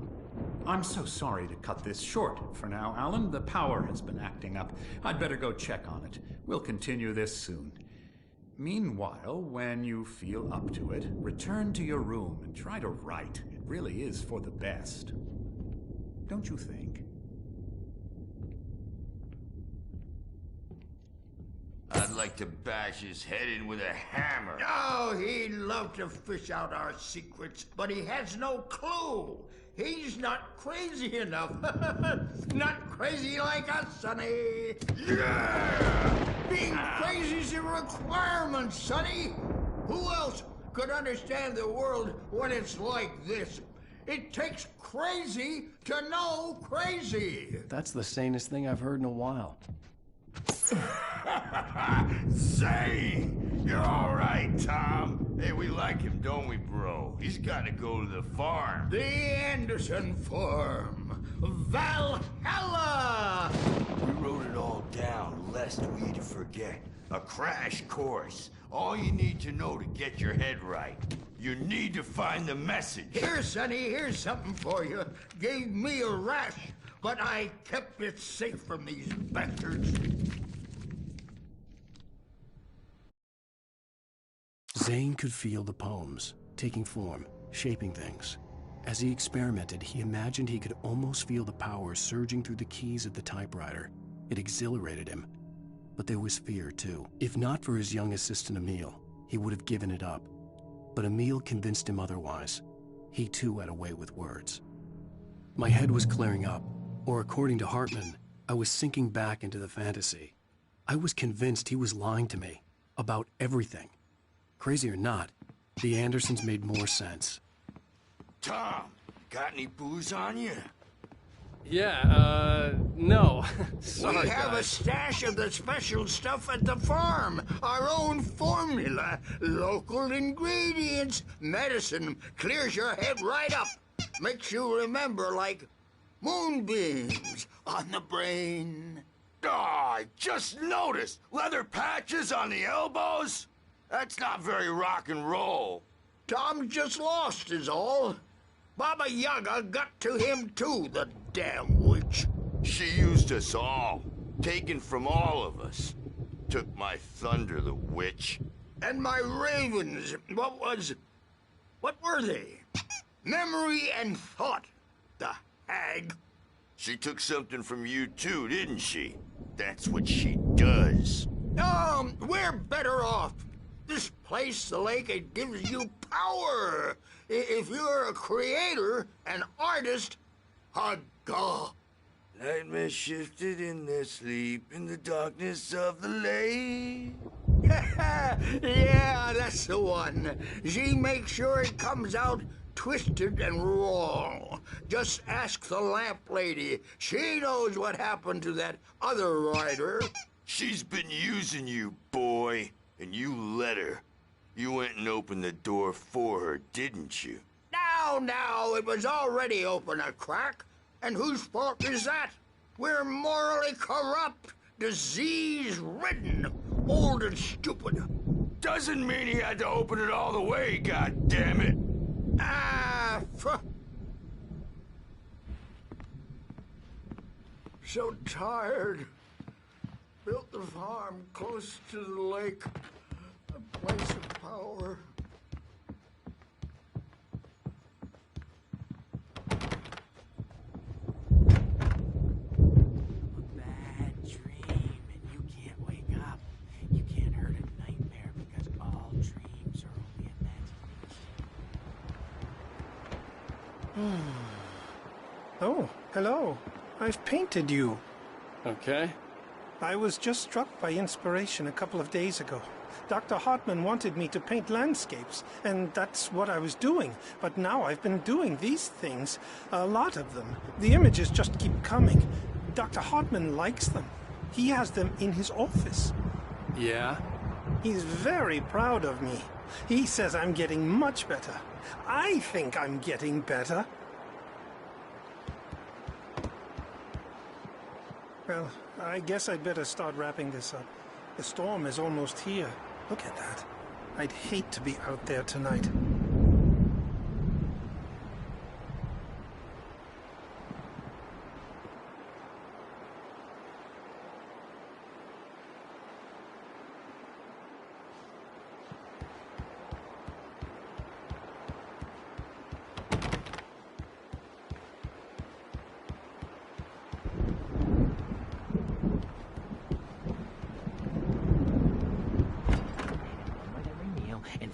I'm so sorry to cut this short for now, Alan. The power has been acting up. I'd better go check on it. We'll continue this soon. Meanwhile, when you feel up to it, return to your room and try to write. It really is for the best. Don't you think? I'd like to bash his head in with a hammer. Oh, he'd love to fish out our secrets, but he has no clue. He's not crazy enough. Not crazy like us, Sonny. Yeah! Being crazy's a requirement, Sonny. Who else could understand the world when it's like this? It takes crazy to know crazy. That's the sanest thing I've heard in a while. Zane! You're all right, Tom. Hey, we like him, don't we, bro? He's got to go to the farm. The Anderson farm. Valhalla! We wrote it all down, lest we to forget. A crash course. All you need to know to get your head right. You need to find the message. Here, Sonny, here's something for you. Gave me a rash, but I kept it safe from these bastards. Zane could feel the poems, taking form, shaping things. As he experimented, he imagined he could almost feel the power surging through the keys of the typewriter. It exhilarated him. But there was fear, too. If not for his young assistant Emil, he would have given it up. But Emil convinced him otherwise. He, too, had a way with words. My head was clearing up, or according to Hartman, I was sinking back into the fantasy. I was convinced he was lying to me about everything. Crazy or not, the Andersons made more sense. Tom, got any booze on you? Yeah, no. Sorry, we have guys. a stash of the special stuff at the farm. Our own formula. Local ingredients. Medicine clears your head right up. Makes you remember like moonbeams on the brain. Oh, I just noticed. Leather patches on the elbows? That's not very rock and roll. Tom just lost is all. Baba Yaga got to him too, the damn witch. She used us all. Taken from all of us. Took my thunder, the witch. And my ravens. What were they? Memory and thought. The hag. She took something from you too, didn't she? That's what she does. We're better off. This place, the lake, it gives you power. If you're a creator, an artist, a god. Nightmares shifted in their sleep in the darkness of the lake. Yeah, that's the one. She makes sure it comes out twisted and wrong. Just ask the lamp lady. She knows what happened to that other writer. She's been using you, boy. And you let her. You went and opened the door for her, didn't you? Now, it was already open a crack. And whose fault is that? We're morally corrupt, disease-ridden, old and stupid. Doesn't mean he had to open it all the way, goddammit. So tired. Built the farm close to the lake. A place of power. A bad dream, and you can't wake up. You can't hurt a nightmare because all dreams are only imagination. Oh, hello. I've painted you. Okay. I was just struck by inspiration a couple of days ago. Dr. Hartman wanted me to paint landscapes, and that's what I was doing. But now I've been doing these things, a lot of them. The images just keep coming. Dr. Hartman likes them. He has them in his office. Yeah? He's very proud of me. He says I'm getting much better. I think I'm getting better. Well, I guess I'd better start wrapping this up. The storm is almost here. Look at that. I'd hate to be out there tonight.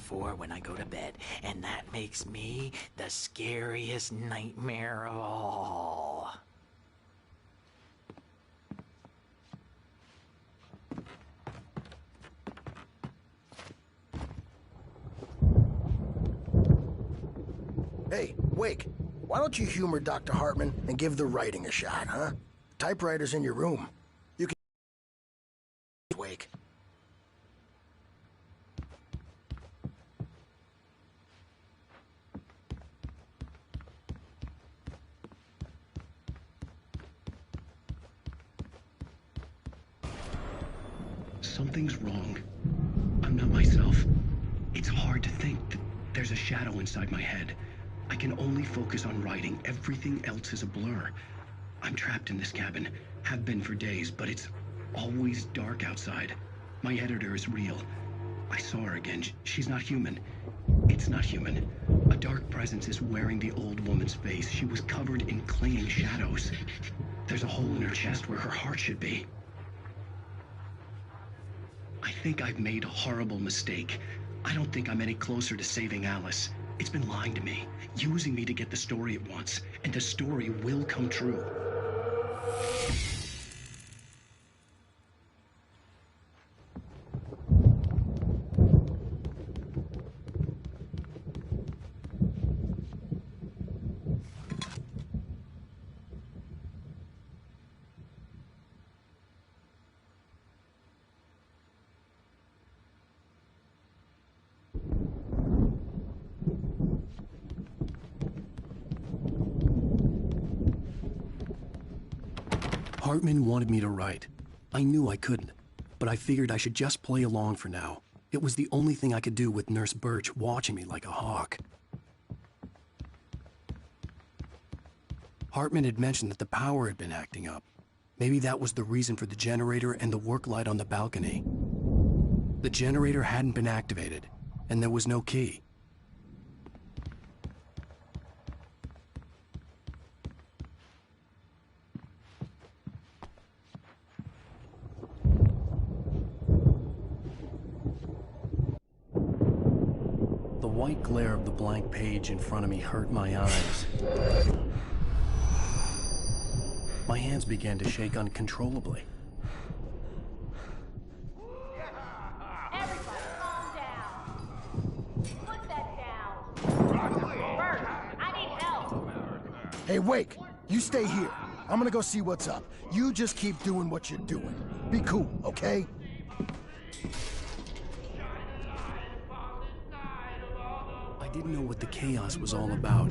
before when I go to bed, and that makes me the scariest nightmare of all. Hey, Wake, why don't you humor Dr. Hartman and give the writing a shot, huh? Typewriter's in your room. You can... Wake. Something's wrong. I'm not myself. It's hard to think that there's a shadow inside my head. I can only focus on writing. Everything else is a blur. I'm trapped in this cabin. Have been for days, but it's always dark outside. My editor is real. I saw her again. She's not human. It's not human. A dark presence is wearing the old woman's face. She was covered in clinging shadows. There's a hole in her chest where her heart should be. I think I've made a horrible mistake. I don't think I'm any closer to saving Alice. It's been lying to me, using me to get the story it wants, and the story will come true. Hartman wanted me to write. I knew I couldn't, but I figured I should just play along for now. It was the only thing I could do with Nurse Birch watching me like a hawk. Hartman had mentioned that the power had been acting up. Maybe that was the reason for the generator and the work light on the balcony. The generator hadn't been activated, and there was no key. The white glare of the blank page in front of me hurt my eyes. My hands began to shake uncontrollably. Everybody, calm down. Put that down. Bert, I need help. Hey, Wake, you stay here. I'm gonna go see what's up. You just keep doing what you're doing. Be cool, okay? I didn't know what the chaos was all about,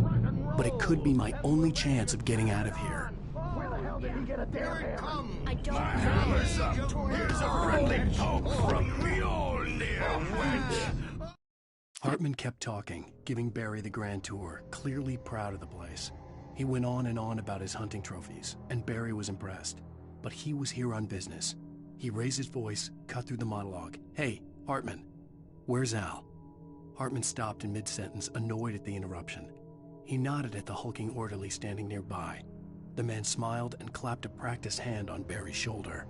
but it could be my only chance of getting out of here. Where the hell did he get a damn hammer? I don't My hammer's up. Here's a friendly poke from Mjolnir, wench. Hartman kept talking, giving Barry the grand tour, clearly proud of the place. He went on and on about his hunting trophies, and Barry was impressed. But he was here on business. He raised his voice, cut through the monologue. Hey, Hartman, where's Al? Hartman stopped in mid-sentence, annoyed at the interruption. He nodded at the hulking orderly standing nearby. The man smiled and clapped a practiced hand on Barry's shoulder.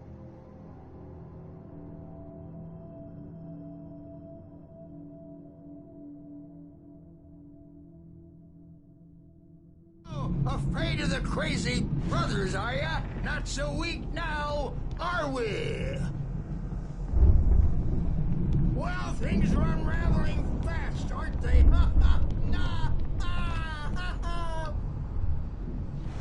Oh, afraid of the crazy brothers, are ya? Not so weak now, are we? Well, things are unraveling fast, aren't they?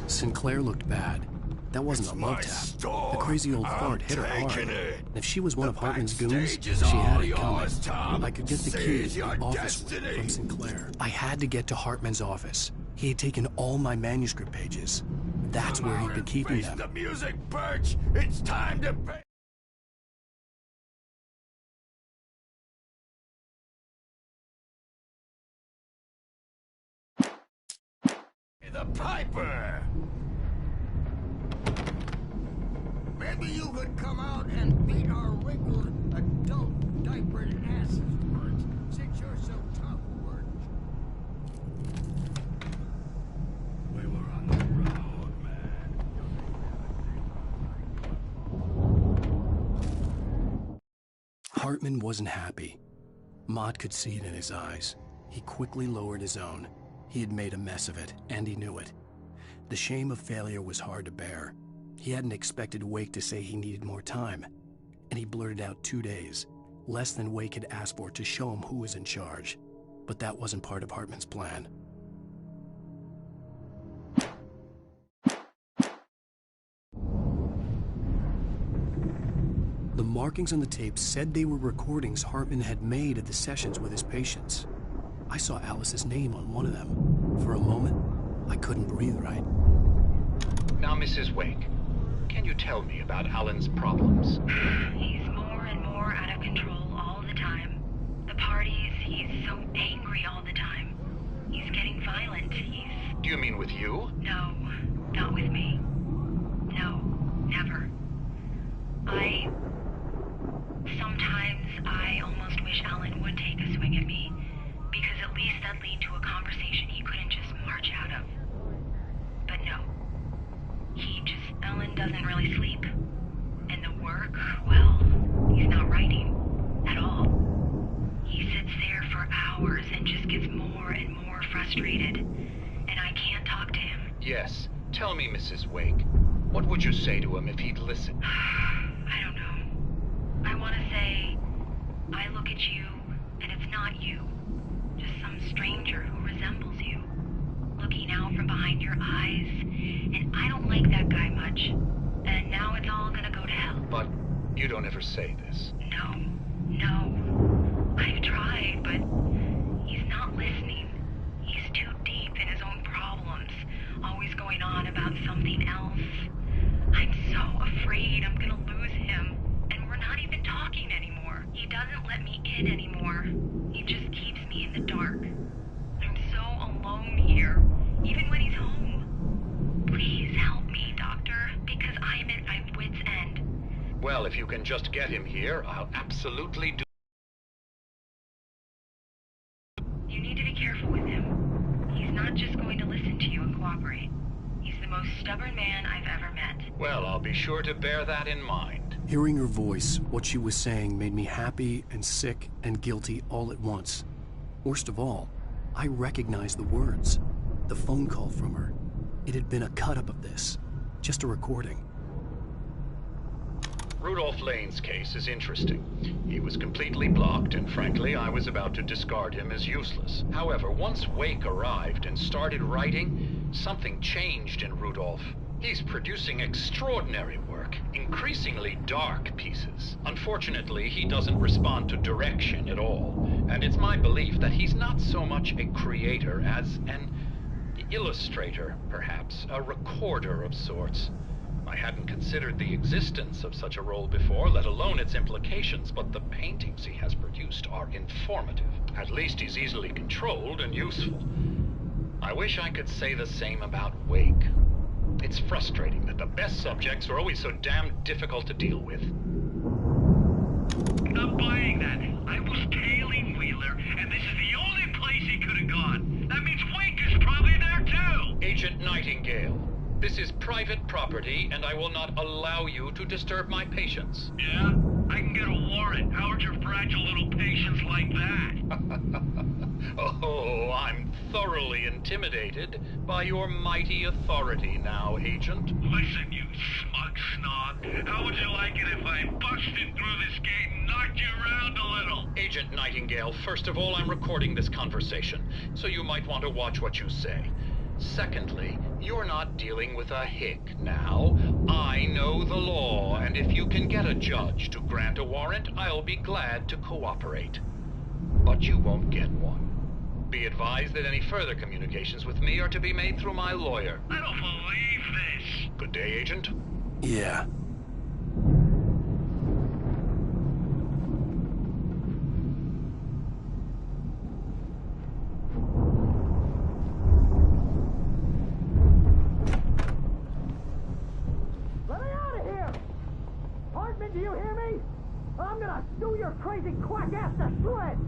Sinclair looked bad. That wasn't a love tap. The crazy old fart hit her hard. And if she was one of Hartman's goons, she had it coming. I could get the key to the office from Sinclair. I had to get to Hartman's office. He had taken all my manuscript pages. That's where he'd been keeping them. The music, Birch. It's time to pay. The piper. Maybe you could come out and beat our wrinkled adult diapered asses, Bert, since you're so tough, Bert. We were on the road, man. Hartman wasn't happy. Mott could see it in his eyes. He quickly lowered his own. He had made a mess of it, and he knew it. The shame of failure was hard to bear. He hadn't expected Wake to say he needed more time, and he blurted out 2 days, less than Wake had asked for to show him who was in charge. But that wasn't part of Hartman's plan. The markings on the tape said they were recordings Hartman had made at the sessions with his patients. I saw Alice's name on one of them. For a moment, I couldn't breathe right. Now, Mrs. Wake, can you tell me about Alan's problems? He's more and more out of control all the time. The parties, he's so angry all the time. He's getting violent. Do you mean with you? No, not with me. No, never. Sometimes I almost wish Alan would take a swing at me, because at least that'd lead to a conversation he couldn't just march out of. But no. Alan doesn't really sleep. And the work, well, he's not writing at all. He sits there for hours and just gets more and more frustrated. And I can't talk to him. Yes. Tell me, Mrs. Wake, what would you say to him if he'd listen? I don't know. I want to say, I look at you, and it's not you. Just some stranger who resembles you. Looking out from behind your eyes, and I don't like that guy much. And now it's all gonna go to hell. But you don't ever say this. No. I've tried, but he's not listening. He's too deep in his own problems, always going on about something else. I'm so afraid I'm gonna lose him, and we're not even talking anymore. He doesn't let me in anymore. He just keeps me in the dark. I'm so alone here, even when he's home. Please help me, Doctor, because I'm at my wit's end. Well, if you can just get him here, I'll absolutely do. You need to be careful with him. He's not just going to listen to you and cooperate. He's the most stubborn man I've ever met. Well, I'll be sure to bear that in mind. Hearing her voice, what she was saying made me happy and sick and guilty all at once. Worst of all, I recognized the words. The phone call from her. It had been a cut-up of this. Just a recording. Rudolph Lane's case is interesting. He was completely blocked, and frankly, I was about to discard him as useless. However, once Wake arrived and started writing, something changed in Rudolph. He's producing extraordinary work, increasingly dark pieces. Unfortunately, he doesn't respond to direction at all, and it's my belief that he's not so much a creator as an illustrator, perhaps, a recorder of sorts. I hadn't considered the existence of such a role before, let alone its implications, but the paintings he has produced are informative. At least he's easily controlled and useful. I wish I could say the same about Wake. It's frustrating that the best subjects are always so damn difficult to deal with. Not buying that. I was tailing Wheeler, and this is the only place he could have gone. That means Wake is probably there too! Agent Nightingale, this is private property, and I will not allow you to disturb my patients. Yeah? I can get a warrant. How'd your fragile little patients like that? Oh, I'm thoroughly intimidated by your mighty authority now, Agent. Listen, you smug snob. How would you like it if I busted through this gate and knocked you around a little? Agent Nightingale, first of all, I'm recording this conversation, so you might want to watch what you say. Secondly, you're not dealing with a hick now. I know the law, and if you can get a judge to grant a warrant, I'll be glad to cooperate. But you won't get one. Be advised that any further communications with me are to be made through my lawyer. I don't believe this. Good day, Agent. Yeah. Let me out of here! Hartman, do you hear me? I'm gonna sue your crazy quack ass to shreds!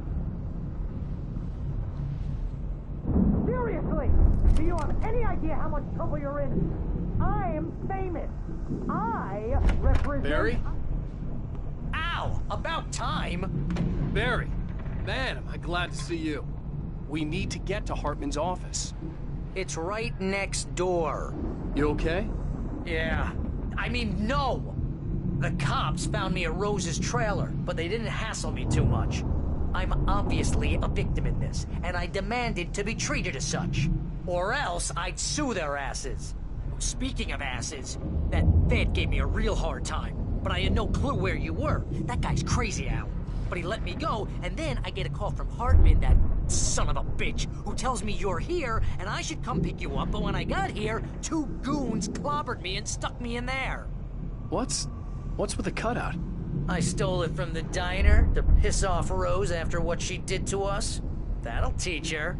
Seriously! Do you have any idea how much trouble you're in? I am famous. I represent... Barry? Ow! About time! Barry! Man, am I glad to see you. We need to get to Hartman's office. It's right next door. You okay? Yeah. I mean, no! The cops found me at Rose's trailer, but they didn't hassle me too much. I'm obviously a victim in this, and I demanded to be treated as such. Or else I'd sue their asses. Speaking of asses, that vet gave me a real hard time, but I had no clue where you were. That guy's crazy, Al. But he let me go, and then I get a call from Hartman, that son of a bitch, who tells me you're here, and I should come pick you up, but when I got here, 2 goons clobbered me and stuck me in there. What's with the cutout? I stole it from the diner to piss off Rose after what she did to us. That'll teach her.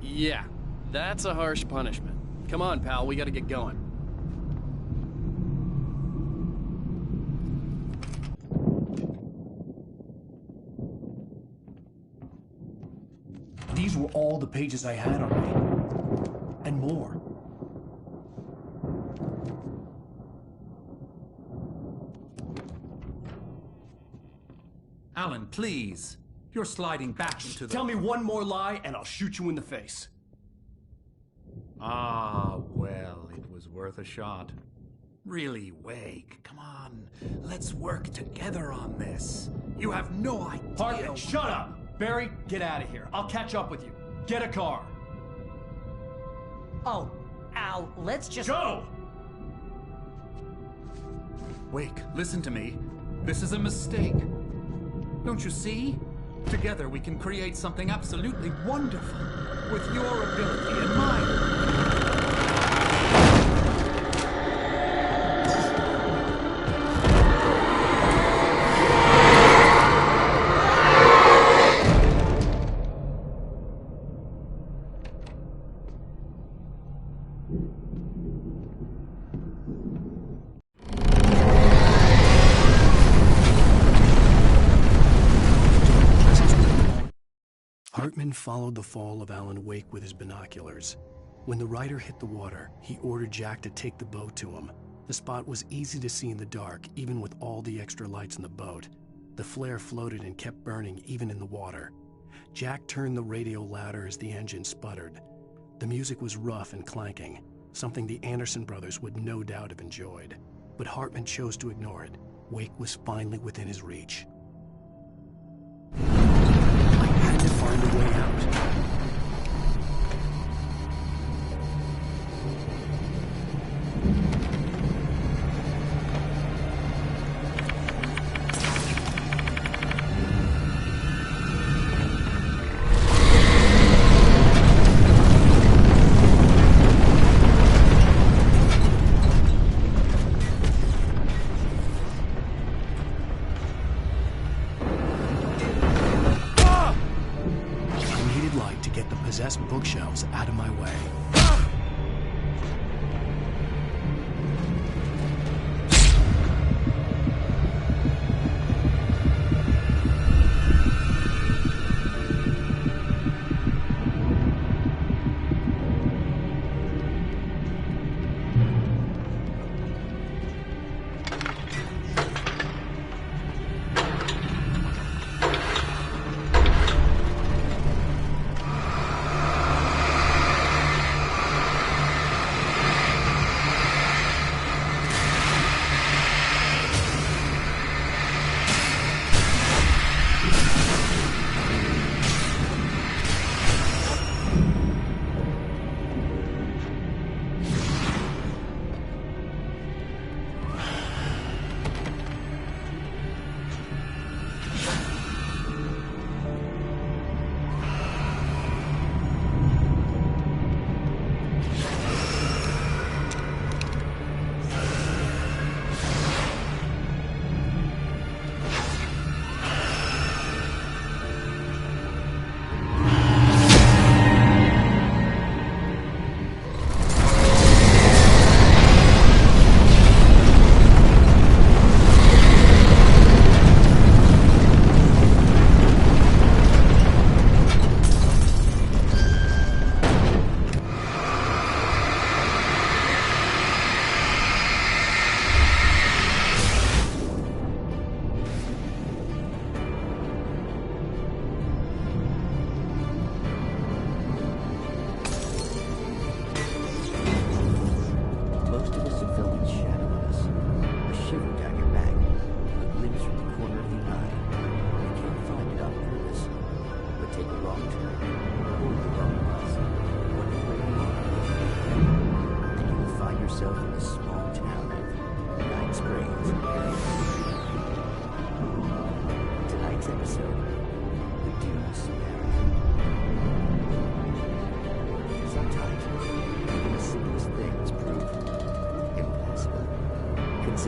Yeah, that's a harsh punishment. Come on, pal, we gotta get going. These were all the pages I had on me. And more. Alan, please. You're sliding back into the... Tell me one more lie and I'll shoot you in the face. Ah, well, it was worth a shot. Really, Wake, come on. Let's work together on this. You have no idea... Hartman, shut up! Barry, get out of here. I'll catch up with you. Get a car. Oh, Al, let's just... Go! Wake, listen to me. This is a mistake. Don't you see? Together we can create something absolutely wonderful. With your ability and mine. Hartman followed the fall of Alan Wake with his binoculars. When the rider hit the water, he ordered Jack to take the boat to him. The spot was easy to see in the dark, even with all the extra lights in the boat. The flare floated and kept burning even in the water. Jack turned the radio louder as the engine sputtered. The music was rough and clanking, something the Anderson brothers would no doubt have enjoyed. But Hartman chose to ignore it. Wake was finally within his reach. I had to find a way out. Bookshelves out of my way.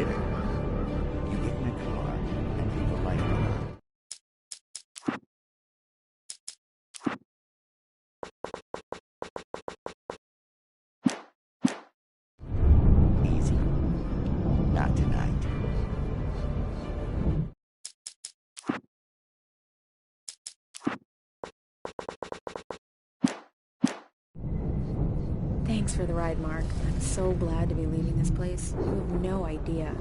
Consider. You get in a car and leave a light on. Easy. Not tonight. Thanks for the ride, Mark. I'm so glad to be leaving this place. You have no idea.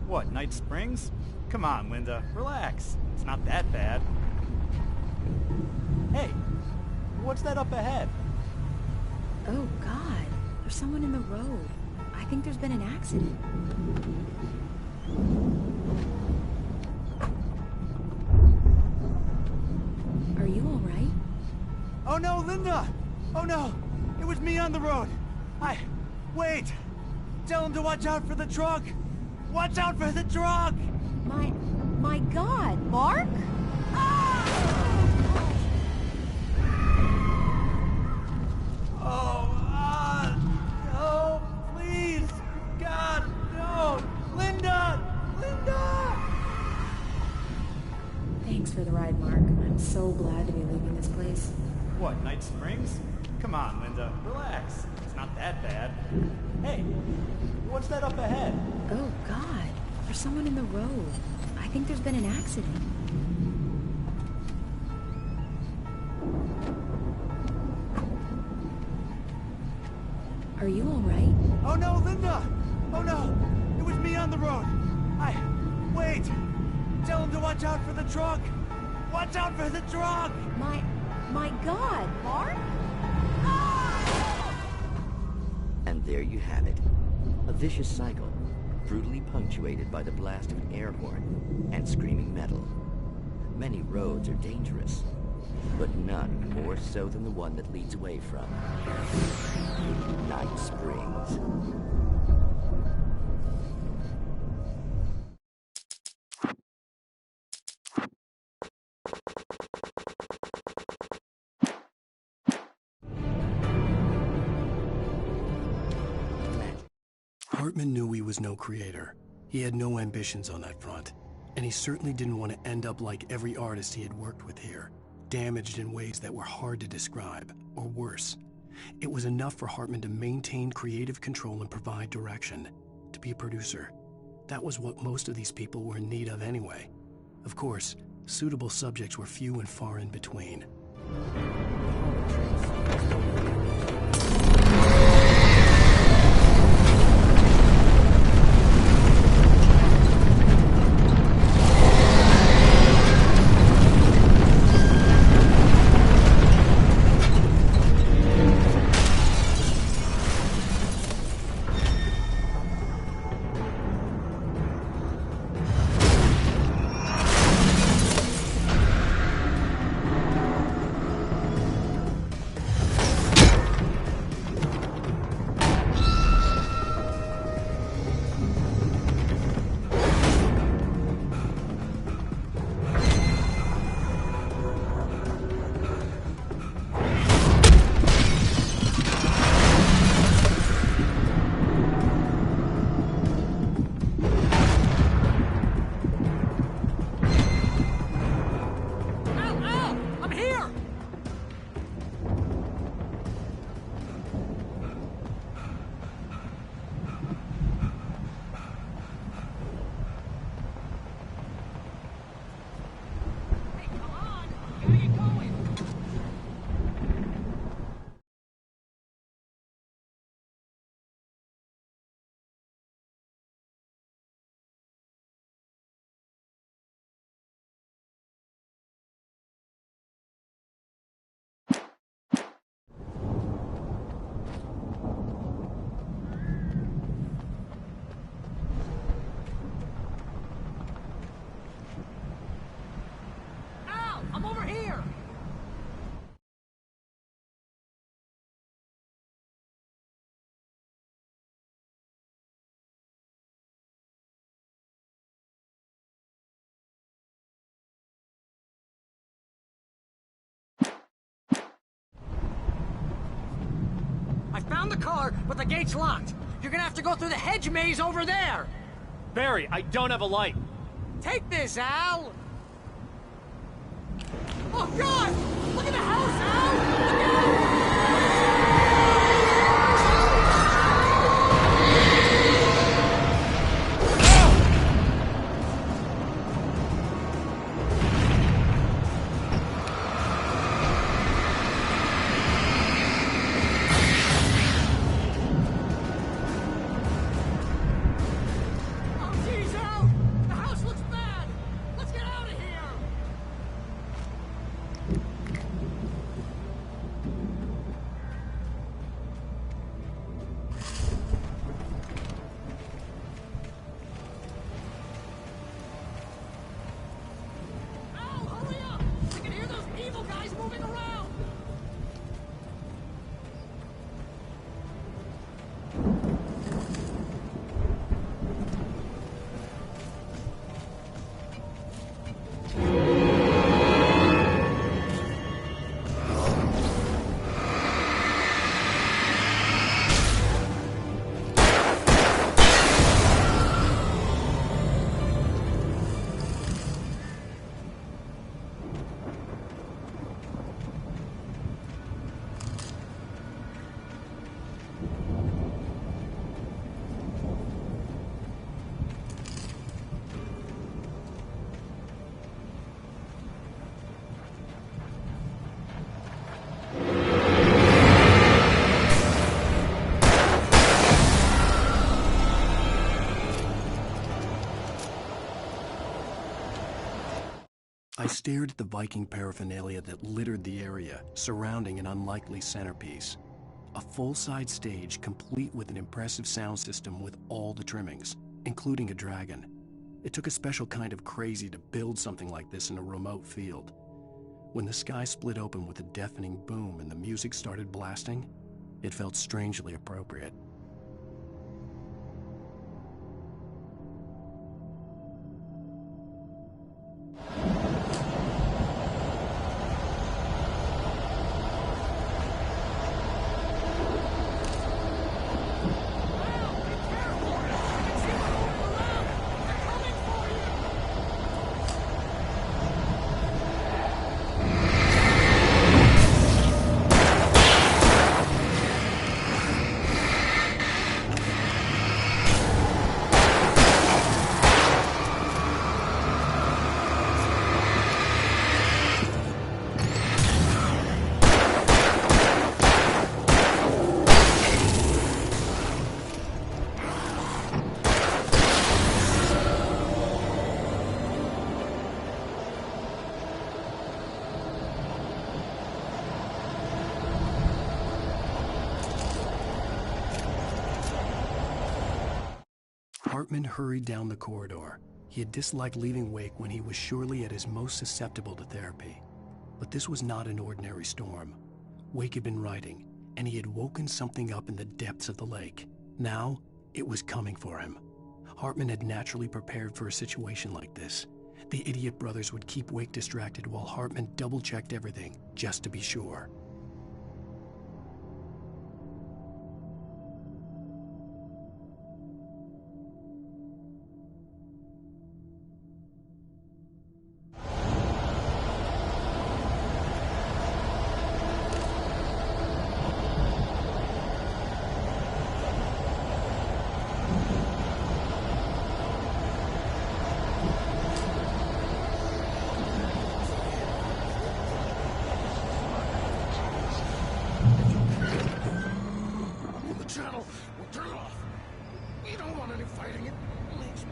What, Night Springs? Come on, Linda. Relax. It's not that bad. Hey, what's that up ahead? Oh, God. There's someone in the road. I think there's been an accident. Are you all right? Oh no, Linda! Oh no! It was me on the road! Wait! Tell him to watch out for the truck! Watch out for the truck! My God, Mark? No, please! God, no! Linda! Linda! Thanks for the ride, Mark. I'm so glad to be leaving this place. What, Night Springs? Come on, Linda. Relax. It's not that bad. Hey, what's that up ahead? Oh, God. There's someone in the road. I think there's been an accident. Are you all right? Oh no, Linda! Oh no! It was me on the road! Wait! Tell him to watch out for the truck! Watch out for the truck! My God, Mark? And there you have it. A vicious cycle, brutally punctuated by the blast of an air horn and screaming metal. Many roads are dangerous, but none more so than the one that leads away from Night Springs. Hartman knew he was no creator. He had no ambitions on that front. And he certainly didn't want to end up like every artist he had worked with here, damaged in ways that were hard to describe, or worse. It was enough for Hartman to maintain creative control and provide direction, to be a producer. That was what most of these people were in need of anyway. Of course, suitable subjects were few and far in between. I'm over here! I found the car, but the gate's locked. You're gonna have to go through the hedge maze over there! Barry, I don't have a light. Take this, Al! Oh, God! Look at the house, Al! Look out! I stared at the Viking paraphernalia that littered the area, surrounding an unlikely centerpiece. A full-size stage complete with an impressive sound system with all the trimmings, including a dragon. It took a special kind of crazy to build something like this in a remote field. When the sky split open with a deafening boom and the music started blasting, it felt strangely appropriate. Hartman hurried down the corridor. He had disliked leaving Wake when he was surely at his most susceptible to therapy. But this was not an ordinary storm. Wake had been writing, and he had woken something up in the depths of the lake. Now, it was coming for him. Hartman had naturally prepared for a situation like this. The idiot brothers would keep Wake distracted while Hartman double-checked everything, just to be sure. Channel, we'll turn it off. We don't want any fighting. It makes me...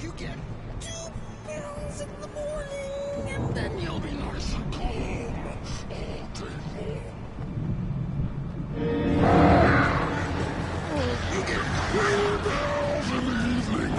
You get 2 pills in the morning, and then you'll be nice and calm. You get 2 pills in the evening.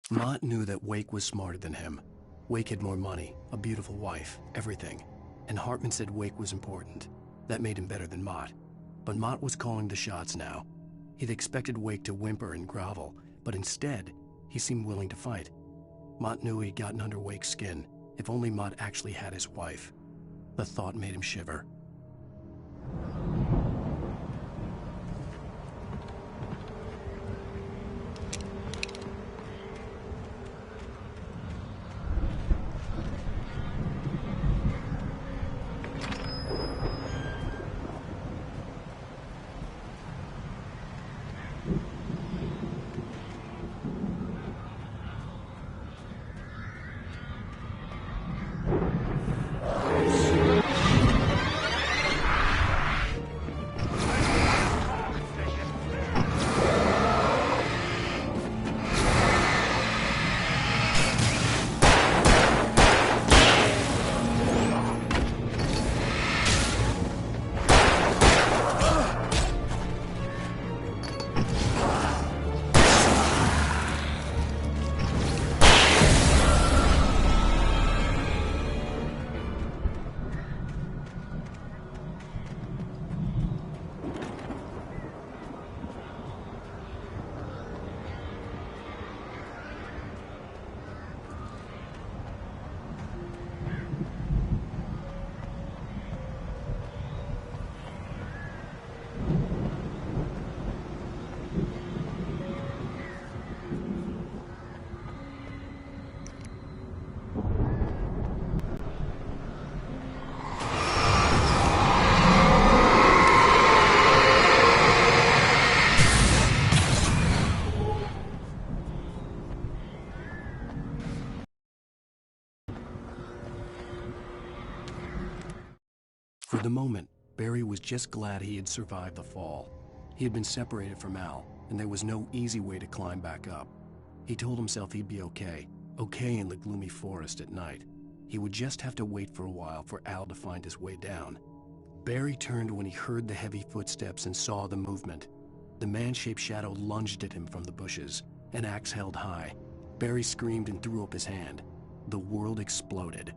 Mott knew that Wake was smarter than him. Wake had more money, a beautiful wife, everything. And Hartman said Wake was important. That made him better than Mott. But Mott was calling the shots now. He'd expected Wake to whimper and grovel, but instead, he seemed willing to fight. Mott knew he'd gotten under Wake's skin. If only Mott actually had his wife. The thought made him shiver. For the moment, Barry was just glad he had survived the fall. He had been separated from Al, and there was no easy way to climb back up. He told himself he'd be okay in the gloomy forest at night. He would just have to wait for a while for Al to find his way down. Barry turned when he heard the heavy footsteps and saw the movement. The man-shaped shadow lunged at him from the bushes, an axe held high. Barry screamed and threw up his hand. The world exploded.